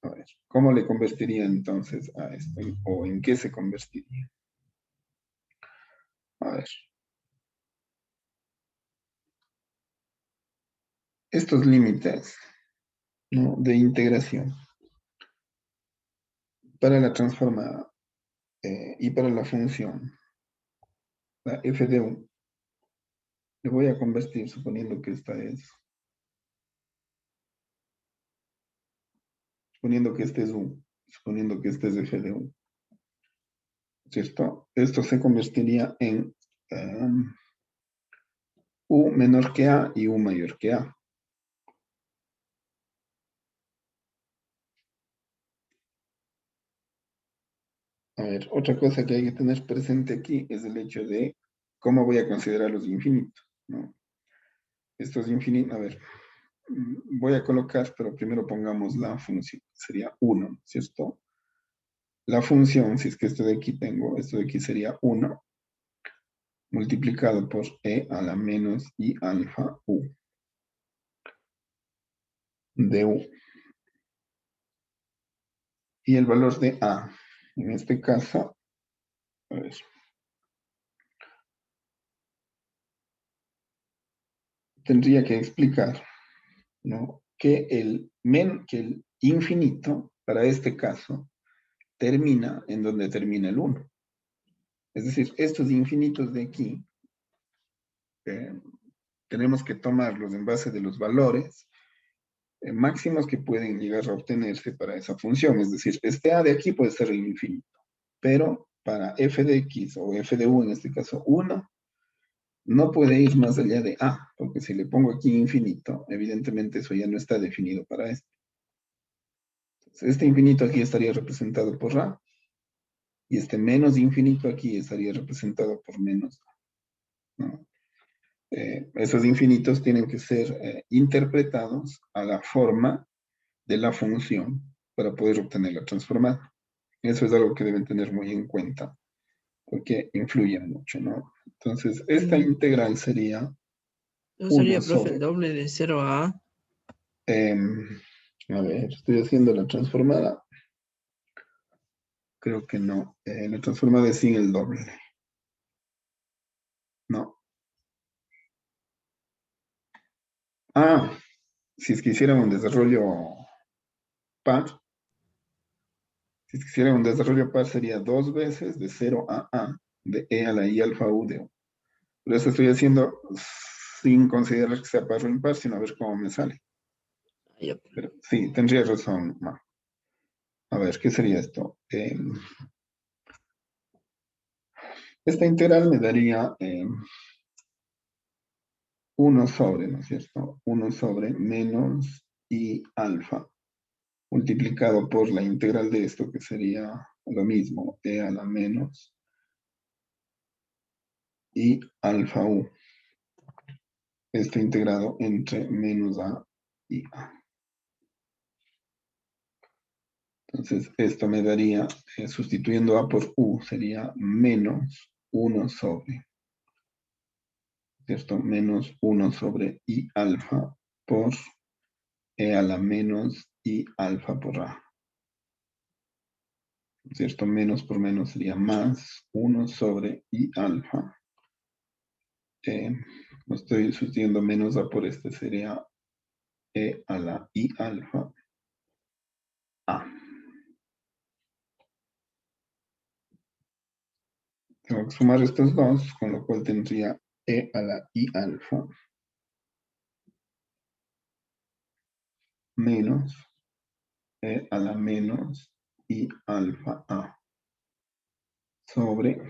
A ver, ¿cómo le convertiría entonces a esto? ¿O en qué se convertiría? A ver. Estos límites, ¿no? De integración para la transformada y para la función, la f de U, le voy a convertir suponiendo que suponiendo que este es U, suponiendo que este es f de U, ¿cierto? Esto se convertiría en U menor que A y U mayor que A. A ver, otra cosa que hay que tener presente aquí es el hecho de cómo voy a considerar los infinitos, ¿no? Estos infinitos, a ver, voy a colocar, pero primero pongamos la función, sería 1, ¿cierto? La función, si es que esto de aquí sería 1, multiplicado por e a la menos i alfa u de u. Y el valor de a, en este caso, a ver, tendría que explicar, ¿no? Que el infinito, para este caso, termina en donde termina el 1. Es decir, estos infinitos de aquí, tenemos que tomarlos en base de los valores máximos que pueden llegar a obtenerse para esa función. Es decir, este a de aquí puede ser el infinito, pero para f de x o f de u, en este caso 1, no puede ir más allá de a, porque si le pongo aquí infinito, evidentemente eso ya no está definido para esto. Entonces, este infinito aquí estaría representado por a, y este menos infinito aquí estaría representado por menos a, ¿no? Esos infinitos tienen que ser interpretados a la forma de la función para poder obtener la transformada. Eso es algo que deben tener muy en cuenta, porque influye mucho, ¿no? Entonces, esta integral sería
¿No
1
sería, profe, el
sobre...
doble de 0 a A?
A ver, estoy haciendo la transformada. Creo que no. La transformada es sin el doble. No. Ah, si es que hiciera un desarrollo par, si es que hiciera un desarrollo par sería 2 veces de 0 a de e a la i alfa u de u. Pero eso estoy haciendo sin considerar que sea par o impar, sino a ver cómo me sale.
Ya,
Pero sí, tendría razón, Ma. A ver, ¿qué sería esto? Esta integral me daría 1 sobre, ¿no es cierto? 1 sobre menos i alfa, multiplicado por la integral de esto, que sería lo mismo, e a la menos i alfa u. Esto integrado entre menos a y a. Entonces, esto me daría, sustituyendo a por u, sería menos 1 sobre, ¿cierto? Menos 1 sobre i alfa por e a la menos i alfa por a, ¿cierto? Menos por menos sería más 1 sobre i alfa. No estoy sustituyendo, menos a por este, sería e a la i alfa, A. Tengo que sumar estos dos, con lo cual tendría E a la I alfa menos E a la menos I alfa A sobre,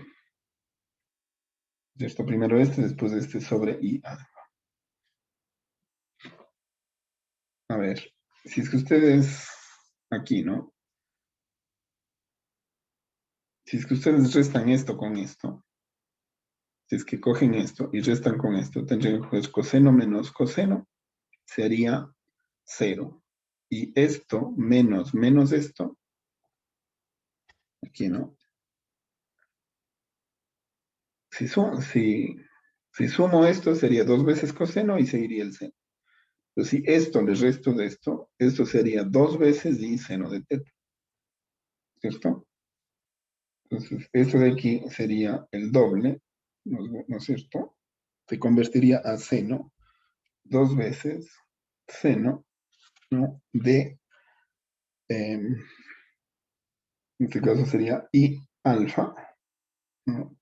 ¿cierto? Primero este, después este sobre I alfa. A ver, si es que ustedes aquí, ¿no? Si es que ustedes restan esto con esto, si es que cogen esto y restan con esto, tendrían que coger coseno menos coseno, sería 0. Y esto menos esto, aquí, ¿no? Si sumo esto, sería 2 veces coseno y seguiría el seno. Pero si esto le resto de esto sería 2 veces y seno de teta. ¿Cierto? Entonces, esto de aquí sería el doble, ¿no es cierto? Se convertiría a seno 2 veces seno, ¿no? De, en este caso sería I alfa, ¿no?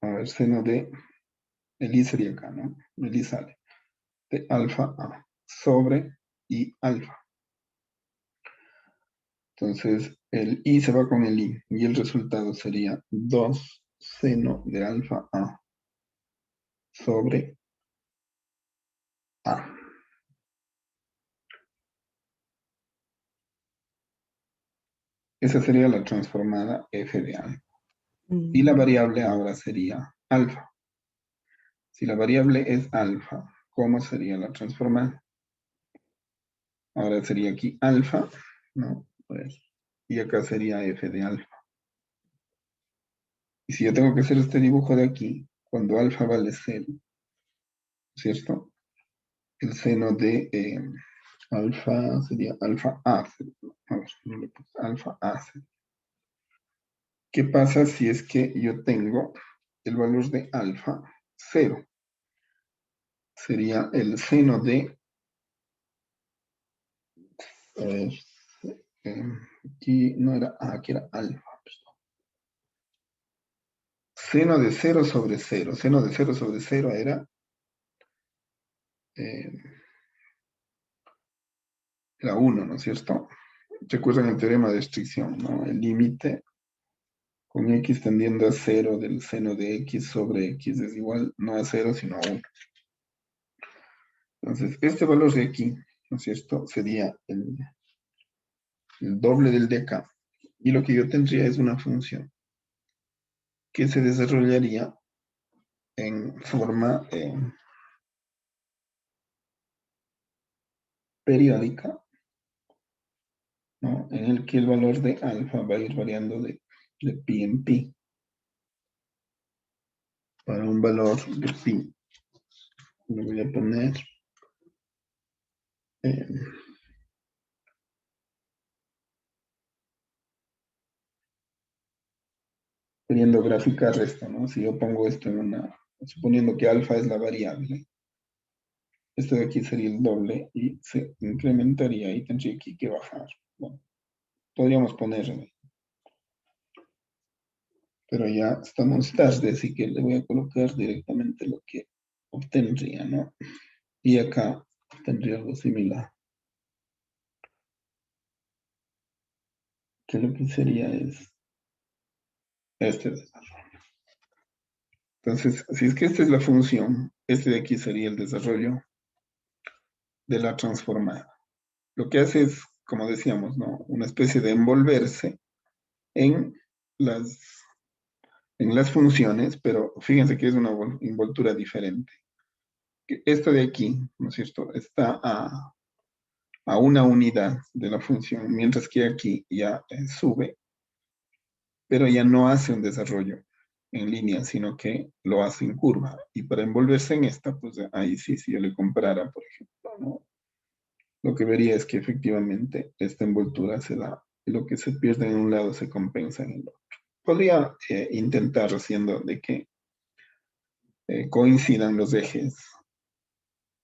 A ver, seno de, el I sería acá, ¿no? El I sale de alfa A sobre I alfa. Entonces, el I se va con el I y el resultado sería 2 seno de alfa A sobre A. Esa sería la transformada f de alfa. Y la variable ahora sería alfa. Si la variable es alfa, ¿cómo sería la transformada? Ahora sería aquí alfa, ¿no? Pues, y acá sería f de alfa. Y si yo tengo que hacer este dibujo de aquí, cuando alfa vale 0, ¿cierto? El seno de alfa sería alfa A. A ver, no le puse alfa A. ¿Qué pasa si es que yo tengo el valor de alfa 0? Sería el seno de, a ver, aquí no era A, aquí era alfa. Seno de 0 sobre 0. Seno de 0 sobre 0 era la 1, ¿no es cierto? Recuerdan el teorema de restricción, ¿no? El límite con x tendiendo a 0 del seno de x sobre x es igual no a 0, sino a 1. Entonces, este valor de aquí, ¿no es cierto? Sería el doble del de acá. Y lo que yo tendría es una función que se desarrollaría en forma periódica, ¿no? En el que el valor de alfa va a ir variando de pi en pi para un valor de pi. Le voy a poner queriendo graficar esto, ¿no? Si yo pongo esto en una, suponiendo que alfa es la variable, esto de aquí sería el doble y se incrementaría y tendría aquí que bajar. Bueno, podríamos ponerle, pero ya estamos tarde, así que le voy a colocar directamente lo que obtendría, ¿no? Y acá tendría algo similar. Que lo que sería es este desarrollo. Entonces, si es que esta es la función, este de aquí sería el desarrollo de la transformada. Lo que hace es, como decíamos, ¿no? Una especie de envolverse en las funciones, pero fíjense que es una envoltura diferente. Esto de aquí, ¿no es cierto?, está a una unidad de la función, mientras que aquí ya sube, pero ya no hace un desarrollo en línea, sino que lo hace en curva. Y para envolverse en esta, pues ahí sí, si yo le comprara, por ejemplo, ¿no? Lo que vería es que efectivamente esta envoltura se da, y lo que se pierde en un lado se compensa en el otro. Podría intentar haciendo de que coincidan los ejes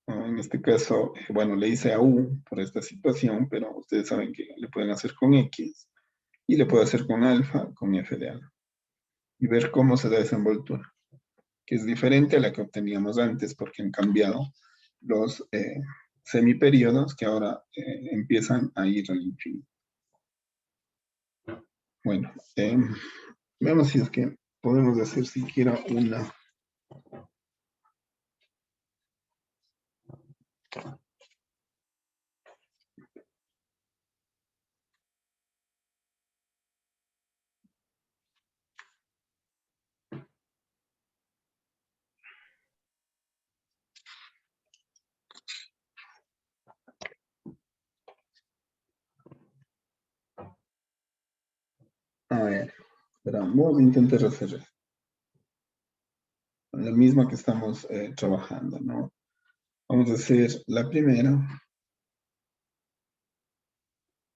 En este caso, bueno, le hice a U por esta situación, pero ustedes saben que le pueden hacer con X y le puedo hacer con alfa, con F de alfa. Y ver cómo se da esa envoltura, que es diferente a la que obteníamos antes porque han cambiado los semiperiodos que ahora empiezan a ir al infinito. Bueno, veamos si es que podemos hacer siquiera una. A ver, vamos a intentar hacer la misma que estamos trabajando, ¿no? Vamos a hacer la primera,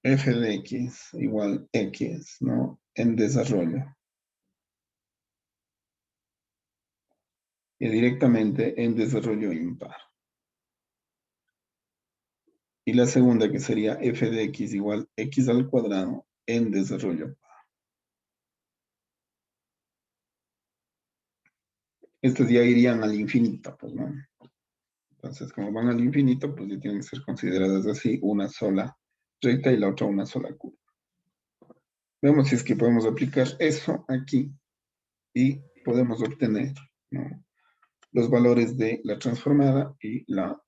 f de x igual x, ¿no? En desarrollo. Y directamente en desarrollo impar. Y la segunda que sería f de x igual x al cuadrado en desarrollo par. Estas ya irían al infinito, pues, ¿no? Entonces, como van al infinito, pues ya tienen que ser consideradas así, una sola recta y la otra una sola curva. Veamos si es que podemos aplicar eso aquí y podemos obtener, ¿no?, los valores de la transformada y la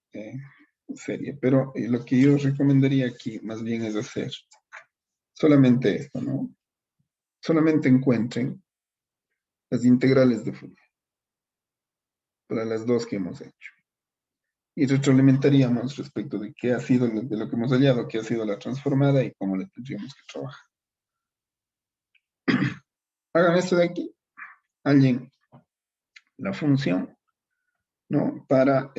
serie. Pero lo que yo recomendaría aquí más bien es hacer solamente esto, ¿no? Solamente encuentren las integrales de Fourier para las dos que hemos hecho. Y retroalimentaríamos respecto de qué ha sido, de lo que hemos hallado, qué ha sido la transformada y cómo la tendríamos que trabajar. Hagan esto de aquí, hallen la función, ¿no?, para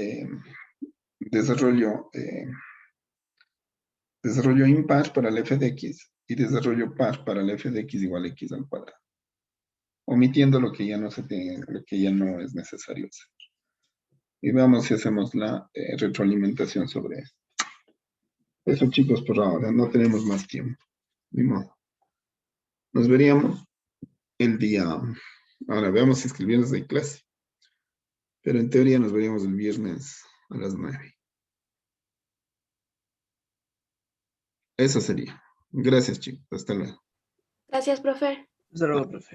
desarrollo impar para el f de x y desarrollo par para el f de x igual a x al cuadrado. Omitiendo lo que ya no se tiene, lo que ya no es necesario hacer. Y veamos si hacemos la retroalimentación sobre esto. Eso, chicos, por ahora, no tenemos más tiempo. Ni modo. Nos veríamos el día. Ahora veamos si es que el viernes hay clase. Pero en teoría nos veríamos el viernes a las 9. Eso sería. Gracias, chicos. Hasta luego.
Gracias, profe.
Hasta luego, profe.